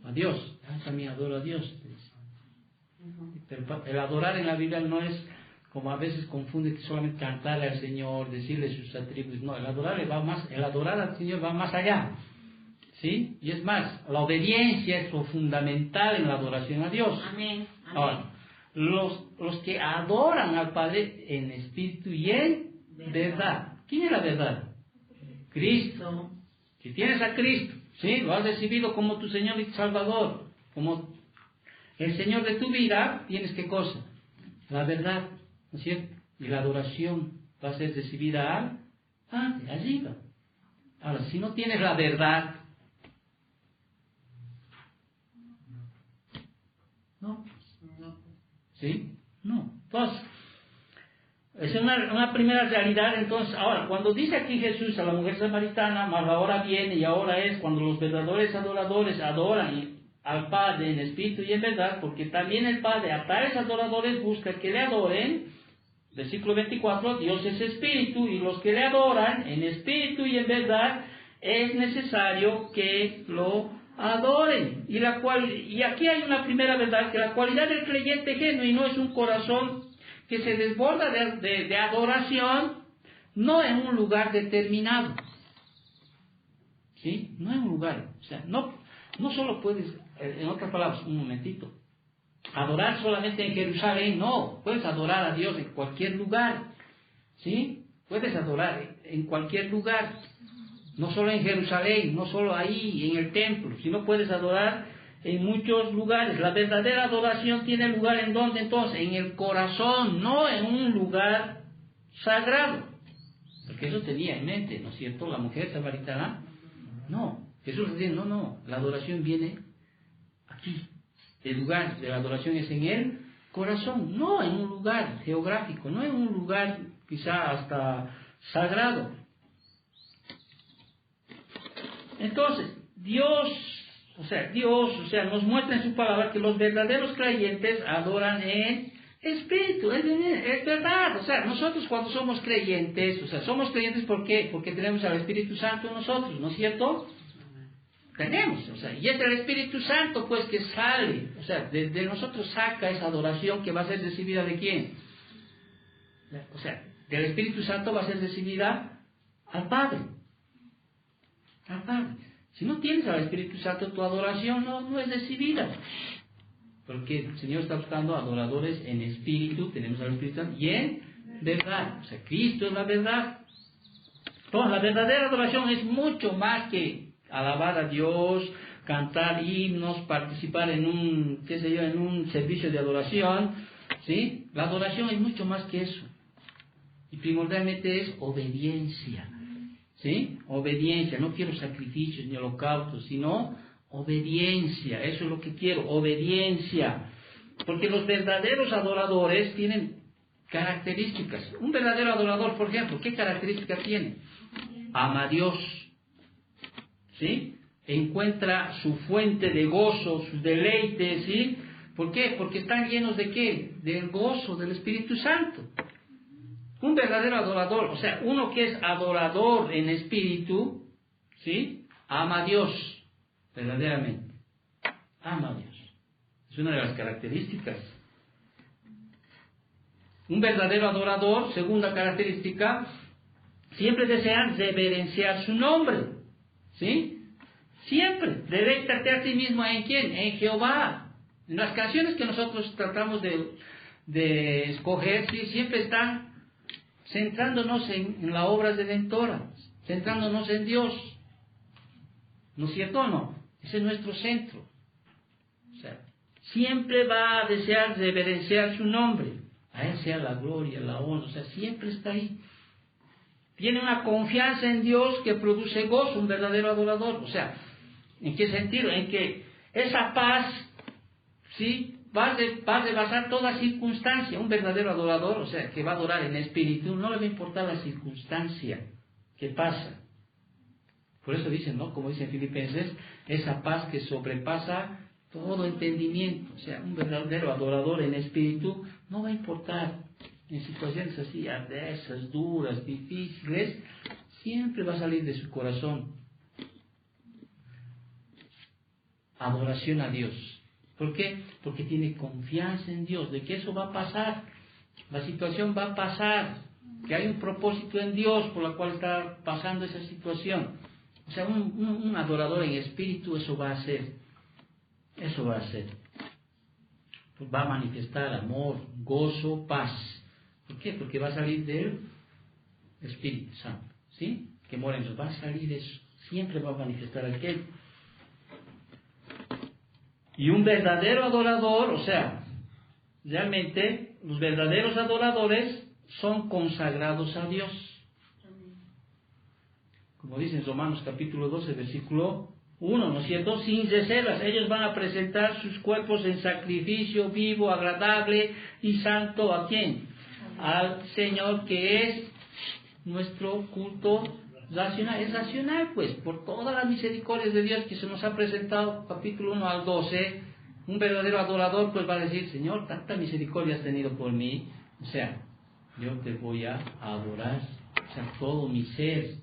A Dios. También adora a Dios. Pero el adorar en la Biblia no es como a veces confunde que solamente cantarle al Señor, decirle sus atributos. No, el adorar al Señor va más allá. ¿Sí? Y es más, la obediencia es lo fundamental en la adoración a Dios. Amén. Amén. Ahora, los que adoran al Padre en espíritu y en verdad. ¿Quién es la verdad? Cristo. Si tienes a Cristo, ¿sí? Lo has recibido como tu Señor y Salvador, como el Señor de tu vida, tienes ¿qué cosa? La verdad, ¿no es cierto? Y la adoración va a ser recibida al Padre, allí va. Ahora, si no tienes la verdad, no. ¿Sí? No. Entonces, es una primera realidad. Entonces, ahora, cuando dice aquí Jesús a la mujer samaritana, mas la hora viene y ahora es cuando los verdaderos adoradores adoran al Padre en espíritu y en verdad, porque también el Padre a tales adoradores busca que le adoren. Versículo 24, Dios es espíritu y los que le adoran en espíritu y en verdad es necesario que lo adoren. Y aquí hay una primera verdad, que la cualidad del creyente genuino es un corazón que se desborda de adoración, no en un lugar determinado. ¿Sí? No en un lugar. O sea, no solo puedes, en otras palabras, un momentito, adorar solamente en Jerusalén, no. Puedes adorar a Dios en cualquier lugar. ¿Sí? Puedes adorar en cualquier lugar. No solo en Jerusalén, no solo ahí en el templo, sino puedes adorar en muchos lugares. La verdadera adoración tiene lugar en donde entonces, en el corazón, no en un lugar sagrado. Porque eso tenía en mente, ¿no es cierto? La mujer samaritana, no. Jesús dice, no, la adoración viene aquí. El lugar de la adoración es en el corazón, no en un lugar geográfico, no en un lugar quizá hasta sagrado. Entonces, Dios nos muestra en su palabra que los verdaderos creyentes adoran en espíritu, es verdad. O sea, nosotros cuando somos creyentes, somos creyentes ¿por qué? Porque tenemos al Espíritu Santo en nosotros, ¿no es cierto? Tenemos, y es el Espíritu Santo pues que sale, de nosotros saca esa adoración que va a ser recibida ¿de quién? Del Espíritu Santo va a ser recibida al Padre. Al Padre. Si no tienes al Espíritu Santo, tu adoración no es recibida. Porque el Señor está buscando adoradores en espíritu, tenemos al Espíritu Santo, y en verdad. Cristo es la verdad. Entonces, la verdadera adoración es mucho más que alabar a Dios, cantar himnos, participar en un servicio de adoración, ¿sí? La adoración es mucho más que eso. Y primordialmente es obediencia, ¿sí? Obediencia, no quiero sacrificios ni holocaustos, sino obediencia, eso es lo que quiero, obediencia. Porque los verdaderos adoradores tienen características. Un verdadero adorador, por ejemplo, ¿qué características tiene? Ama a Dios, ¿sí? Encuentra su fuente de gozo, sus deleites, ¿sí? ¿Por qué? Porque están llenos de ¿qué? Del gozo del Espíritu Santo. Un verdadero adorador, uno que es adorador en espíritu, ¿sí? Ama a Dios, verdaderamente. Ama a Dios. Es una de las características. Un verdadero adorador, segunda característica, siempre desean reverenciar su nombre, ¿sí? Siempre, deleítate a ti mismo ¿en quién? En Jehová. En las canciones que nosotros tratamos de escoger, ¿sí? Siempre están centrándonos en la obra redentora, centrándonos en Dios. ¿No es cierto o no? Ese es nuestro centro. Siempre va a desear reverenciar su nombre. A Él sea la gloria, la honra, siempre está ahí. Tiene una confianza en Dios que produce gozo, un verdadero adorador. ¿En qué sentido? En que esa paz, ¿sí? Va a rebasar toda circunstancia. Un verdadero adorador, que va a adorar en espíritu, no le va a importar la circunstancia que pasa. Por eso dicen, ¿no? Como dicen Filipenses, esa paz que sobrepasa todo entendimiento. Un verdadero adorador en espíritu no va a importar en situaciones así, adversas, duras, difíciles, siempre va a salir de su corazón adoración a Dios. ¿Por qué? Porque tiene confianza en Dios, de que eso va a pasar, la situación va a pasar, que hay un propósito en Dios por la cual está pasando esa situación. O sea, un adorador en espíritu eso va a hacer, pues va a manifestar amor, gozo, paz. ¿Por qué? Porque va a salir del Espíritu Santo, ¿sí? Que mora en nosotros, va a salir eso, siempre va a manifestar aquello. Y un verdadero adorador, o sea, realmente los verdaderos adoradores son consagrados a Dios. Como dice en Romanos capítulo 12, versículo 1, ¿no es cierto? Sin reservas, ellos van a presentar sus cuerpos en sacrificio vivo, agradable y santo. ¿A quién? Al Señor, que es nuestro culto racional. Es racional, pues, por todas las misericordias de Dios que se nos ha presentado, capítulo 1 al 12, un verdadero adorador pues va a decir, Señor, tanta misericordia has tenido por mí, o sea, yo te voy a adorar, o sea, todo mi ser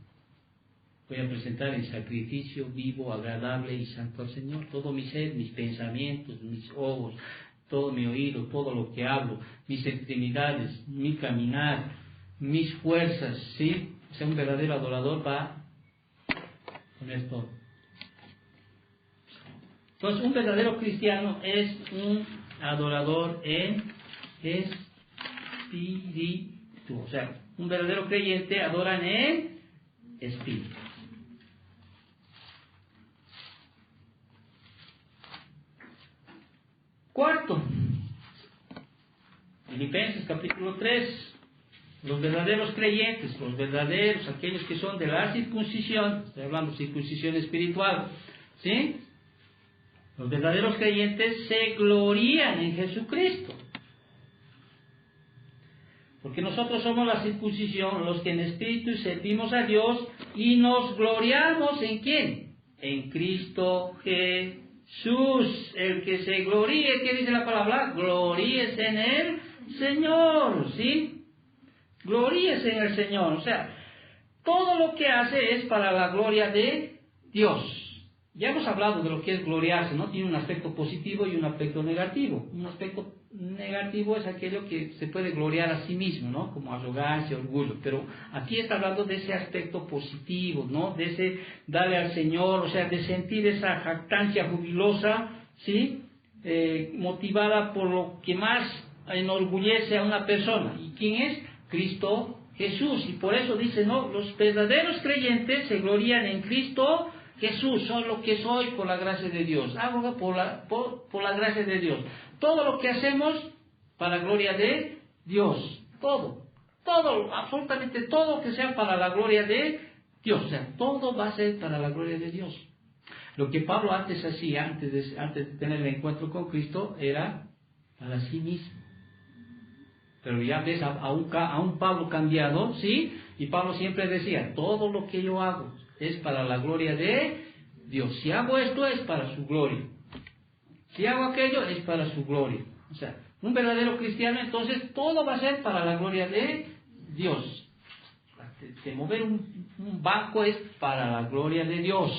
voy a presentar en sacrificio vivo, agradable y santo al Señor. Todo mi ser, mis pensamientos, mis ojos, todo mi oído, todo lo que hablo, mis extremidades, mi caminar, mis fuerzas, ¿sí? O sea, un verdadero adorador va a poner todo. Entonces, un verdadero cristiano es un adorador en espíritu. O sea, un verdadero creyente adora en espíritu. Cuarto, Filipenses capítulo 3, los verdaderos creyentes, aquellos que son de la circuncisión, estoy hablando de circuncisión espiritual, ¿sí? Los verdaderos creyentes se glorían en Jesucristo. Porque nosotros somos la circuncisión, los que en espíritu servimos a Dios y nos gloriamos ¿en quién? En Cristo Jesús. El que se gloríe, ¿qué dice la palabra? Gloríese en el Señor, ¿sí? Gloríese en el Señor. O sea, todo lo que hace es para la gloria de Dios. Ya hemos hablado de lo que es gloriarse, ¿no? Tiene un aspecto positivo y un aspecto negativo. Un aspecto negativo es aquello que se puede gloriar a sí mismo, ¿no? Como arrogancia, orgullo. Pero aquí está hablando de ese aspecto positivo, ¿no? De ese darle al Señor, o sea, de sentir esa jactancia jubilosa, ¿sí? Motivada por lo que más enorgullece a una persona. ¿Y quién es? Cristo Jesús. Y por eso dice, ¿no? Los verdaderos creyentes se glorían en Cristo Jesús. Soy lo que soy por la gracia de Dios. Hago por la gracia de Dios. Todo lo que hacemos para la gloria de Dios. Todo, absolutamente todo que sea para la gloria de Dios. O sea, todo va a ser para la gloria de Dios. Lo que Pablo antes hacía, antes de tener el encuentro con Cristo, era para sí mismo. Pero ya ves a un Pablo cambiado, ¿sí? Y Pablo siempre decía, todo lo que yo hago es para la gloria de Dios. Si hago esto es para su gloria. Si hago aquello es para su gloria. O sea, un verdadero cristiano entonces todo va a ser para la gloria de Dios. De mover un banco es para la gloria de Dios.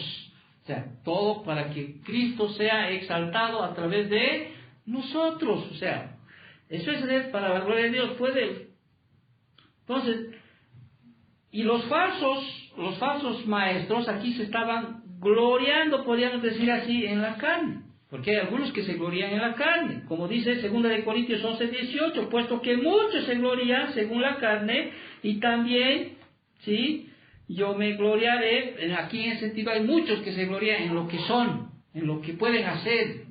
O sea, todo para que Cristo sea exaltado a través de nosotros. O sea, eso es para la gloria de Dios. Entonces, y los falsos maestros aquí se estaban gloriando, podríamos decir así, en la carne. Porque hay algunos que se glorían en la carne. Como dice 2 Corintios 11:18, puesto que muchos se glorían según la carne, y también, ¿sí? Yo me gloriaré, aquí en ese sentido hay muchos que se glorían en lo que son, en lo que pueden hacer,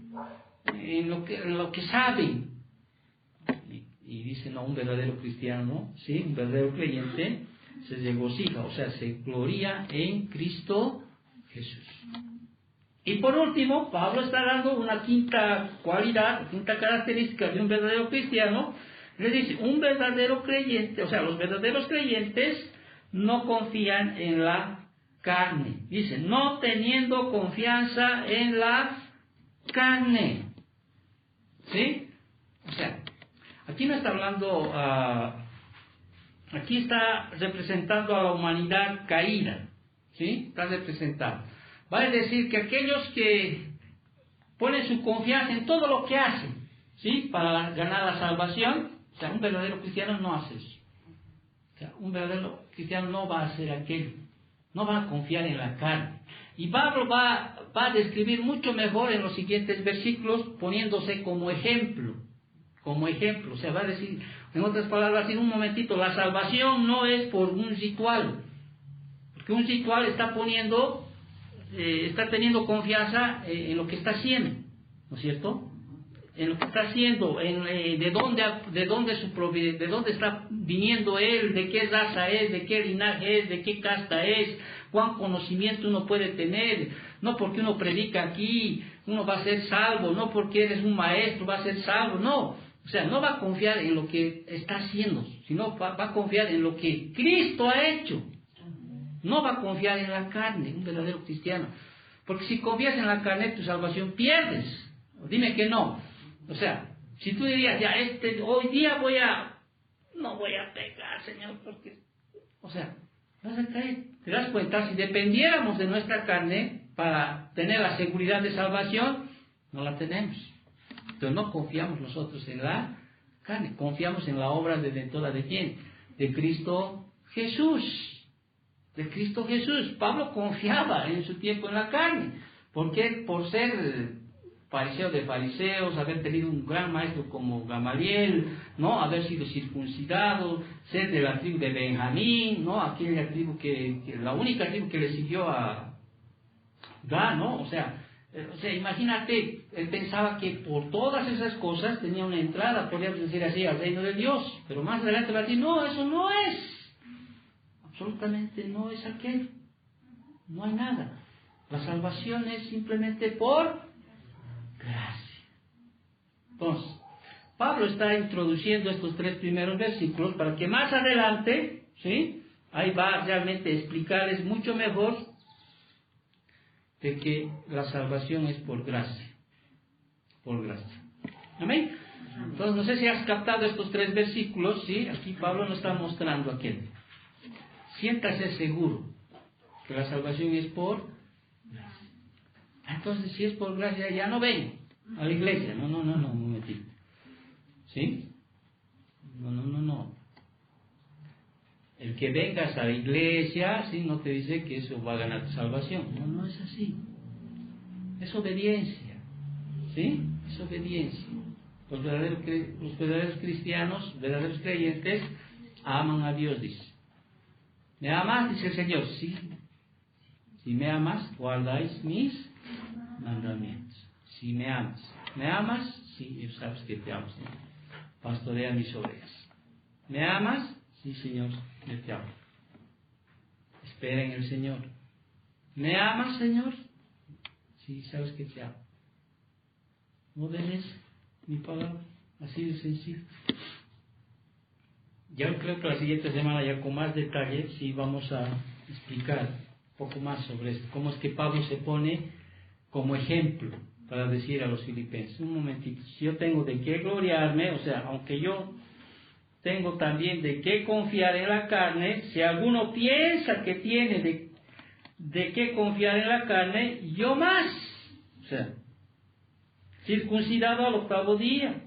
en lo que saben. Y dice, no, un verdadero cristiano, ¿sí? Un verdadero creyente se regocija, o sea, se gloria en Cristo Jesús. Y por último, Pablo está dando una quinta cualidad, quinta característica de un verdadero cristiano. Le dice, un verdadero creyente, o sea, los verdaderos creyentes no confían en la carne. Dice, no teniendo confianza en la carne. ¿Sí? O sea, aquí no está hablando, aquí está representando a la humanidad caída. ¿Sí? Está representando. Vale decir que aquellos que pone su confianza en todo lo que hace, ¿sí? Para ganar la salvación. O sea, un verdadero cristiano no hace eso. O sea, un verdadero cristiano no va a hacer aquello. No va a confiar en la carne. Y Pablo va a describir mucho mejor en los siguientes versículos, poniéndose como ejemplo. Como ejemplo. O sea, va a decir, en otras palabras, en un momentito, la salvación no es por un ritual. Porque un ritual está teniendo confianza en lo que está haciendo, ¿no es cierto? En lo que está haciendo, de dónde está viniendo él, de qué raza es, de qué linaje es, de qué casta es, cuán conocimiento uno puede tener. No porque uno predica aquí, uno va a ser salvo, no porque eres un maestro va a ser salvo, no. O sea, no va a confiar en lo que está haciendo, sino va a confiar en lo que Cristo ha hecho. No va a confiar en la carne, un verdadero cristiano. Porque si confías en la carne, tu salvación pierdes. Dime que no. O sea, si tú dirías, ya hoy día no voy a pecar, Señor, porque... O sea, vas a caer. ¿Te das cuenta? Si dependiéramos de nuestra carne para tener la seguridad de salvación, no la tenemos. Entonces no confiamos nosotros en la carne, confiamos en la obra redentora de ¿quién? De Cristo Jesús. De Cristo Jesús. Pablo confiaba en su tiempo en la carne. ¿Por qué? Por ser fariseo de fariseos, haber tenido un gran maestro como Gamaliel, ¿no? Haber sido circuncidado, ser de la tribu de Benjamín, ¿no? Aquella tribu la única tribu que le siguió a Judá, ¿no? O sea, imagínate, él pensaba que por todas esas cosas tenía una entrada, podríamos decir así, al reino de Dios. Pero más adelante va a decir, no, eso no es. Absolutamente no es aquello. No hay nada. La salvación es simplemente por gracia. Entonces, Pablo está introduciendo estos 3 primeros versículos para que más adelante, ¿sí? Ahí va realmente a explicarles mucho mejor de que la salvación es por gracia. Por gracia. ¿Amén? Entonces, no sé si has captado estos 3 versículos, ¿sí? Aquí Pablo nos está mostrando aquel. Siéntase seguro que la salvación es por gracia. Entonces, si es por gracia, ya no ven a la iglesia. No, un momentito. ¿Sí? No. El que vengas a la iglesia, ¿sí? No te dice que eso va a ganar tu salvación. No es así. Es obediencia. ¿Sí? Es obediencia. Los verdaderos cristianos, verdaderos creyentes, aman a Dios, dice. ¿Me amas? Dice el Señor. Sí. Si me amas, guardáis mis mandamientos. Si me amas. ¿Me amas? Sí, sabes que te amo, Señor. Pastorea mis ovejas. ¿Me amas? Sí, Señor, yo te amo. Espera en el Señor. ¿Me amas, Señor? Sí, sabes que te amo. ¿No ves mi palabra? Así de sencillo. Ya creo que la siguiente semana, ya con más detalle, sí vamos a explicar un poco más sobre esto. Cómo es que Pablo se pone como ejemplo para decir a los filipenses. Un momentito, si yo tengo de qué gloriarme, o sea, aunque yo tengo también de qué confiar en la carne, si alguno piensa que tiene de qué confiar en la carne, yo más. O sea, circuncidado al 8º día,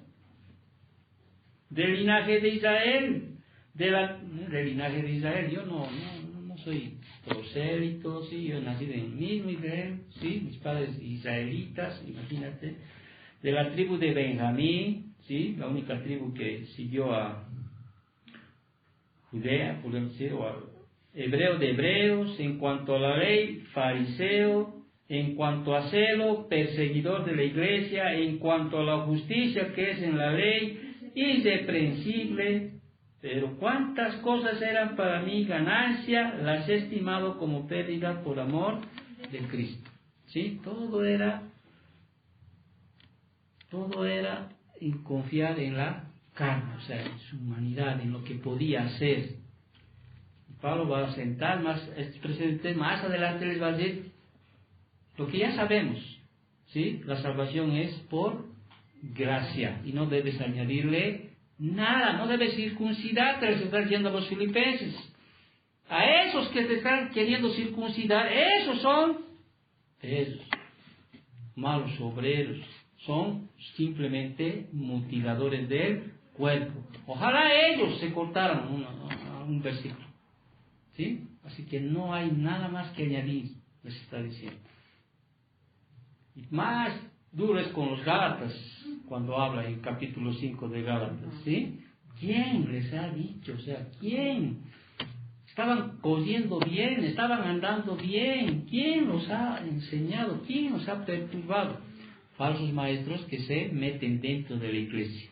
del linaje de Israel, del linaje de Israel. Yo no soy prosélito, sí, yo nací en el mismo Israel, sí, mis padres israelitas, imagínate, de la tribu de Benjamín, sí, la única tribu que siguió a Judea, por decir, o a hebreo de hebreos, en cuanto a la ley, fariseo, en cuanto a celo, perseguidor de la iglesia, en cuanto a la justicia que es en la ley, irreprensible. Pero cuántas cosas eran para mí ganancia, las he estimado como pérdida por amor de Cristo. ¿Sí? Todo era en confiar en la carne, o sea, en su humanidad, en lo que podía hacer. Pablo va a sentar más adelante les va a decir lo que ya sabemos, ¿sí? La salvación es por gracia y no debes añadirle nada, no debes circuncidarte, les está diciendo a los filipenses. A esos que te están queriendo circuncidar, esos. malos obreros, son simplemente mutiladores del cuerpo. Ojalá ellos se cortaran un versículo. ¿Sí? Así que no hay nada más que añadir, les está diciendo. Y más duro es con los Gálatas, cuando habla en capítulo 5 de Gálatas. ¿Sí? ¿Quién les ha dicho? O sea, ¿quién? Estaban corriendo bien, estaban andando bien. ¿Quién los ha enseñado? ¿Quién los ha perturbado? Falsos maestros que se meten dentro de la iglesia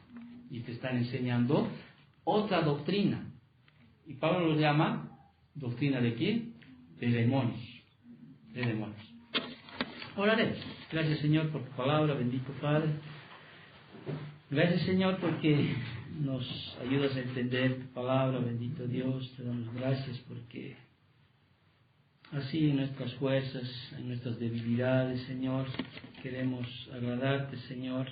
y te están enseñando otra doctrina. Y Pablo los llama doctrina de quién? De demonios. De demonios. Oraremos. Gracias, Señor, por tu palabra, bendito Padre. Gracias, Señor, porque nos ayudas a entender tu palabra, bendito Dios. Te damos gracias porque así en nuestras fuerzas, en nuestras debilidades, Señor, queremos agradarte, Señor.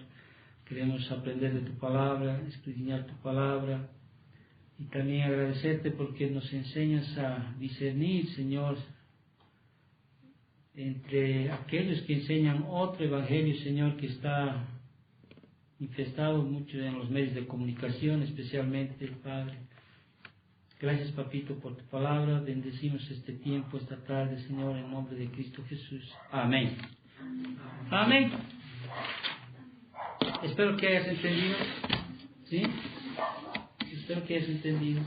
Queremos aprender de tu palabra, escudriñar tu palabra y también agradecerte porque nos enseñas a discernir, Señor, entre aquellos que enseñan otro evangelio, Señor, que está infestado mucho en los medios de comunicación, especialmente, Padre. Gracias, Papito, por tu palabra. Bendecimos este tiempo, esta tarde, Señor, en nombre de Cristo Jesús. Amén. Amén. Espero que hayas entendido. ¿Sí? Espero que hayas entendido.